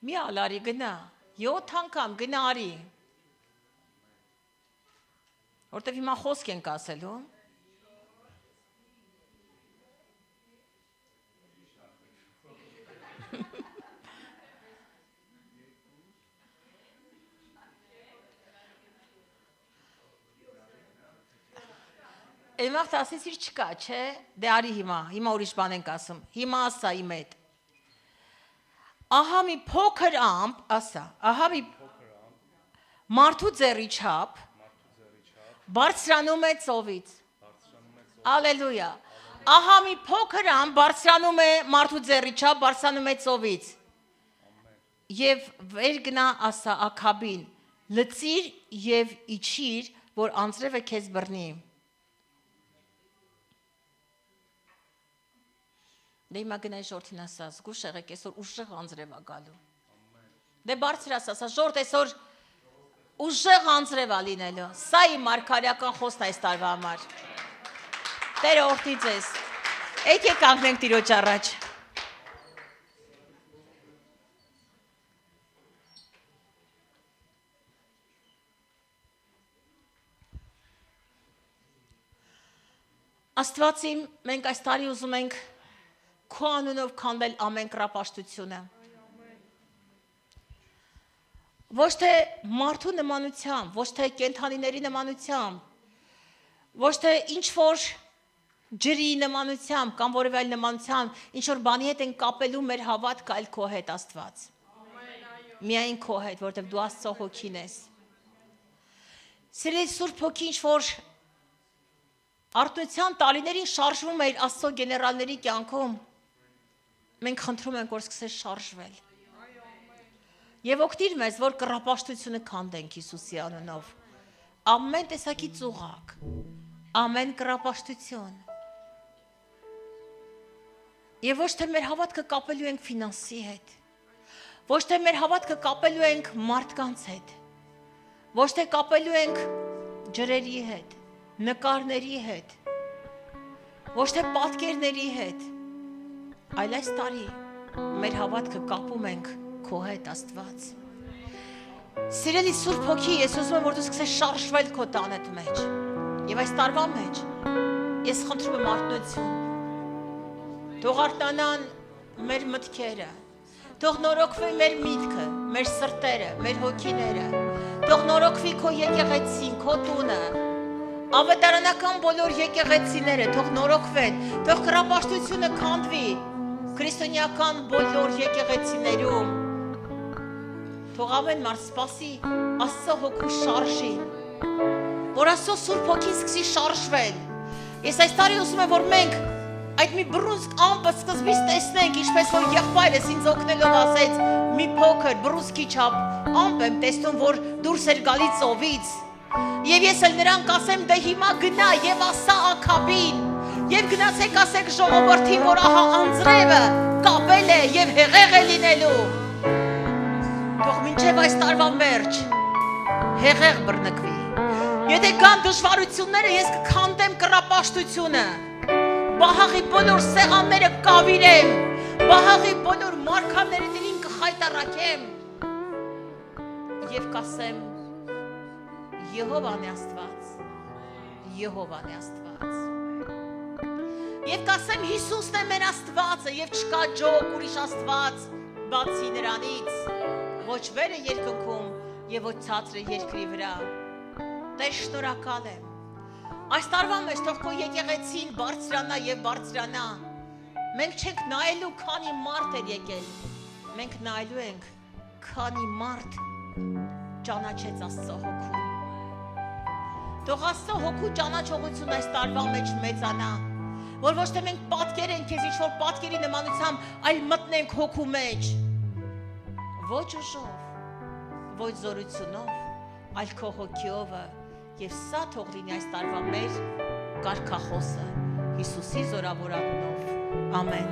մի ալարի գնա, 7 անգամ գնա արի, որտև հիմա խոսք ենք ասելու, Էմաղթ ասես իր չկա, չէ, դե արի հիմա ուրիշ բան ենք ասում, հիմա ասա իմ հետ, ահա մի փոքր ամպ, ասա, ահա մի մարդու ձեռի չափ, բարձրանում է ծովից, ալելույա, ահա մի փոքր ամպ բարձրանում է մարդու ձեռի չափ, բարձրանում է ծովից, և վեր գնա ասա Աքաբին, լծիր և իջիր, որ անձրևը քեզ բռնի, Դե հիմա գնայ ժորթին ասաս, գուշ եղեք այսօր ուժեղ անձրև ա գալու, դե բարձր ասաս, ժորթ այսօր ուժեղ անձրև ա լինելու, սա իմ մարգարեական խոսն այս տարվա համար, Տերը օրհնի ձեզ, եկեք կանգնենք Տիրոջ առաջ, Աստվածիմ, մենք այս տարի ուզում ենք քո անունով քանդել ամեն կրապաշտությունը, ոչ թե մարդու նմանությամբ, ոչ թե կենդանիների նմանությամբ, ոչ թե ինչ-որ ջրի նմանությամբ կամ որևէ այլ նմանությամբ, ինչ-որ բանի հետ են կապելու մեր հավատքը այլ քո հետ Աստված, միայն քո հետ, որտև դու Աստծո հոգին ես, սիրելի Սուրբ Հոգի ինչ-որ արթնության տարիներին շարժվում էր Աստծո գեներալների կյանքում, մենք խնդրում ենք, որ սկսես շարժվել, և օգնիր մեզ, որ կռապաշտությունը քանդենք Հիսուսի անունով, ամեն տեսակի ծուղակ, ամեն կռապաշտություն, և ոչ թե մեր հավատքը կապելու ենք ֆինանսի հետ, ոչ թե մեր հավատքը կապելու ենք մարդկանց հետ, ոչ թե կապելու ենք ջրերի հետ, նկարների հետ, ոչ թե պատկերների հետ, այլ այս տարի մեր հավատքը կապում ենք քո հետ Աստված։ Սիրելի Սուրբ Հոգի, ես ուզում եմ, որ դու սկսես շարժվել քո տանդ մեջ, և այս տարվա մեջ ես խնդրում եմ արթնություն, թող արթնանան մեր մտքերը, թող նորոգվի մեր միտքը, մեր սրտերը, մեր հոգիները, թող նորոգվի քո եկեղեցին, քո տունը, ավետարանական բոլոր եկեղեցիները թող նորոգվեն, թող կռապաշտությունը քանդվի քրիստոնեական բոլոր եկեղեցիներում, թող ամեն մարդ սպասի Աստծո հոգու շարժին, որ Աստծո Սուրբ Հոգին սկսի շարժվել։ Ես այս տարի ուզում եմ, որ մենք այդ մի բռունցք ամպը սկզբից տեսնենք, ինչպես որ եղբայրս ինձ օգնելով ասեց, մի փոքր բռունցքի չափ ամպ եմ տեսնում, որ դուրս էր գալի ծովից, Եվ ես էլ նրան կասեմ դե հիմա գնա եւ ասա Աքաբին եւ գնացեք ասեք ժողովրդին որ ահա անձրևը կապել է եւ հեղեղ է լինելու թող մինչեւ այս տարվա վերջ հեղեղ բռնկվի եթե կան դժվարությունները ես կքանդեմ կռապաշտությունը Բահաղի բոլոր սեղանները կավիրեմ Բահաղի բոլոր մարգարեներին կխայտառակեմ եւ կասեմ Եհովան է Աստված Եհովան է Աստված Եվ կասեմ Հիսուսն է մեր Աստվածը եւ չկա ջոկ ուրիշ Աստված բացի նրանից ոչ վերը երկնքում եւ ոչ ցածրը երկրի վրա Տեր շնորհակալ եմ Այս տարվա մեջ թող քո եկեղեցին բարձրանա եւ բարձրանա Մենք չենք նայելու քանի մարդ էր եկել Մենք նայելու ենք քանի մարդ ճանաչեց Աստծո հոգու Թող Աստծո հոգու ճանաչողություն այս տարվա մեջ մեծանա որ ոչ թե մենք պատկերենք քեզ ինչ-որ պատկերի նմանությամբ այլ մտնենք հոգու մեջ ոչ ուժով ոչ զորությունով այլ քո հոգիով եւ սա թող լինի այս տարվա մեր կարգախոսը Հիսուսի զորավոր անունով ամեն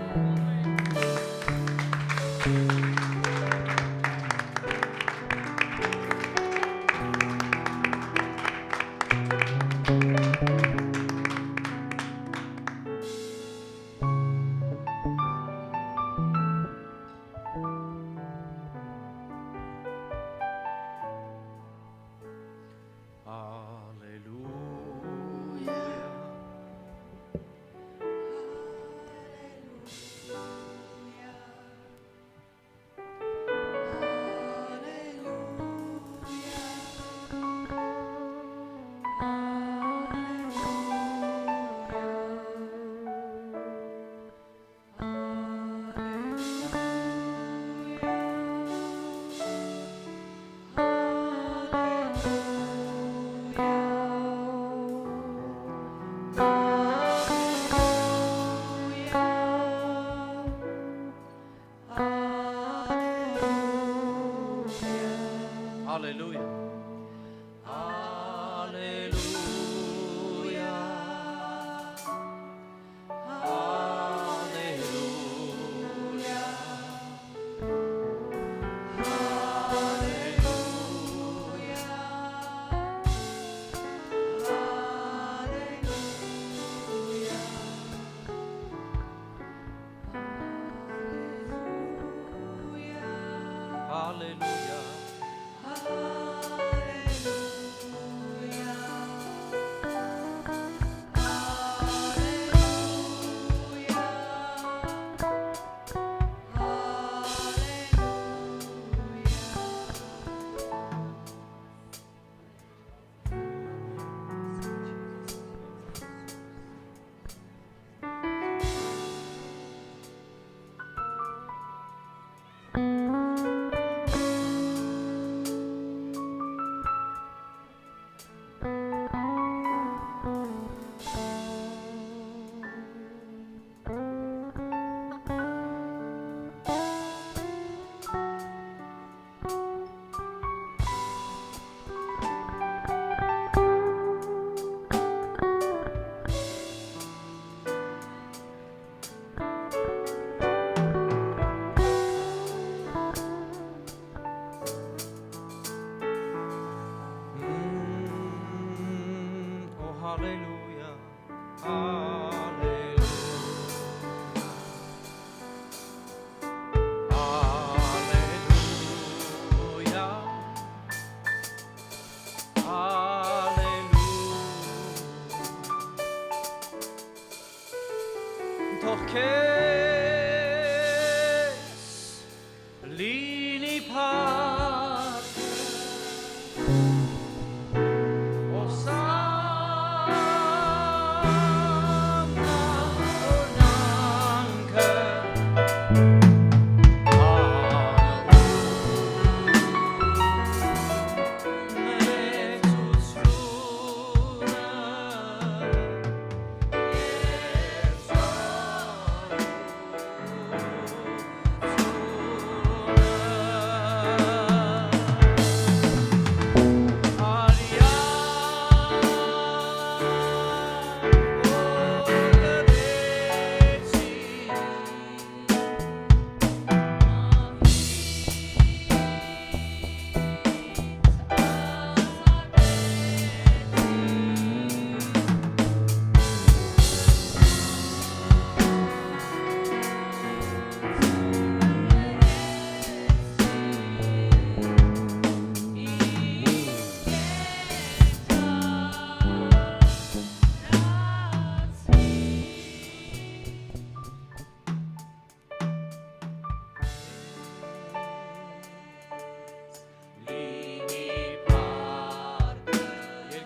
Hallelujah.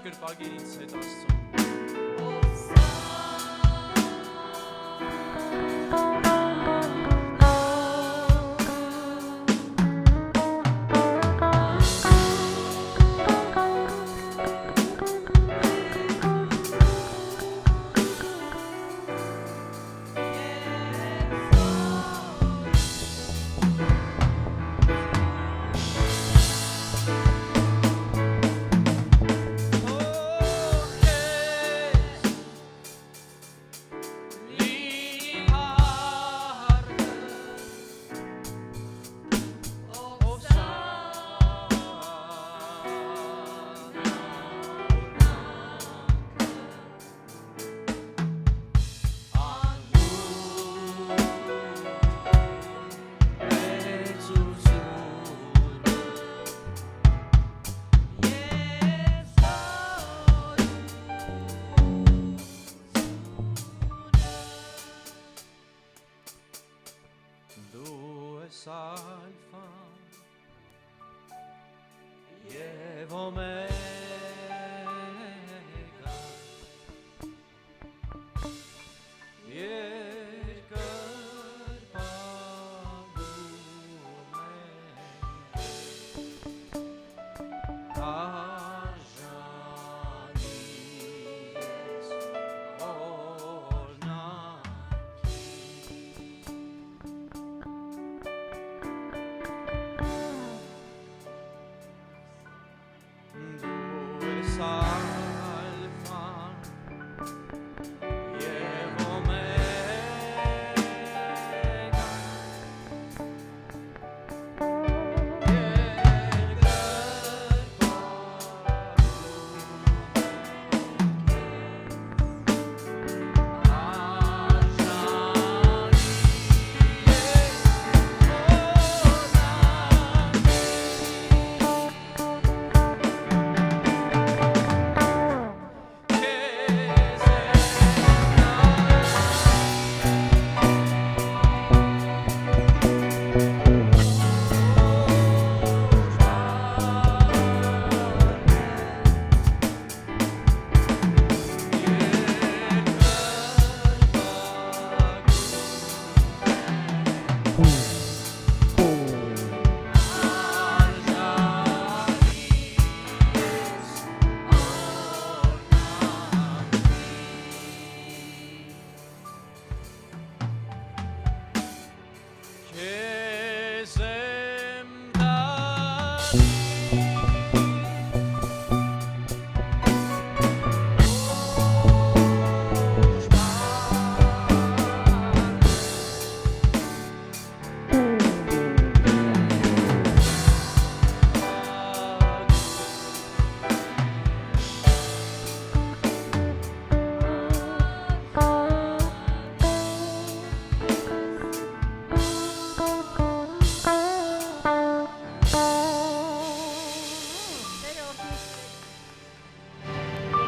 երկրպագիր ինձ հետ Աստծո Alfan եւ Օմեգա երկրպագում արժանից Alfan եւ Օմեգա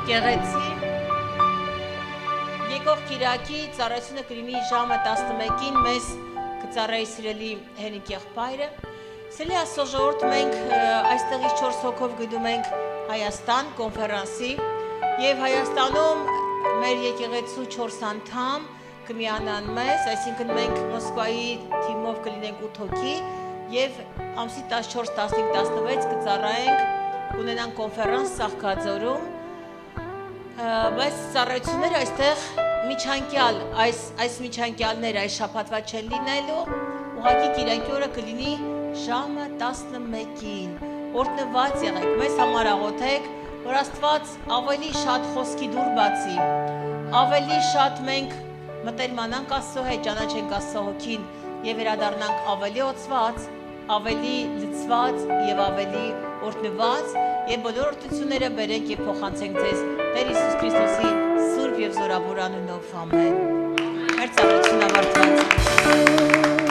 Եկեղեցի եկող Կիրակի ծառայությունը կլինի ժամը 11-ին մեզ կծառայի սիրելի Հենիկ եղբայրը։ Սելի Աստծո ժողովուրդ մենք այստեղից 4 հոգով գնում ենք Հայաստան կոնֆերանսի եւ Հայաստանում մեր եկեղեցու 4 անդամ կմիանան մեզ, այսինքն մենք Մոսկվայի թիմով կլինենք 8 հոգի եւ ամսի 14, 15, 16 կծառայենք կունենանք կոնֆերանս Սաղքաձորում, բայց ծառայությունները այստեղ միջանկյալ, այս միջանկյալները այս շաբաթվա չեն լինելու, ուղղակի Կիրակի օրը կլինի ժամը 11-ին, օրհնված եղեք, մեզ համար աղոթեք, որ Աստված ավելի շատ խոսքի դուր բացի, ավելի շատ մենք մտերմանանք Աստծո հետ, ճանաչենք Աստծո հոգին եւ վերադառնանք ավելի օծված, ավելի լցված եւ ավելի օրհնված եւ բոլոր օրհնությունները բերենք եւ փոխանցենք ձեզ Տեր Հիսուս Քրիստոսի սուրբ եւ զորավոր անունով ամեն։ Մեր ծառայությունը ավարտված։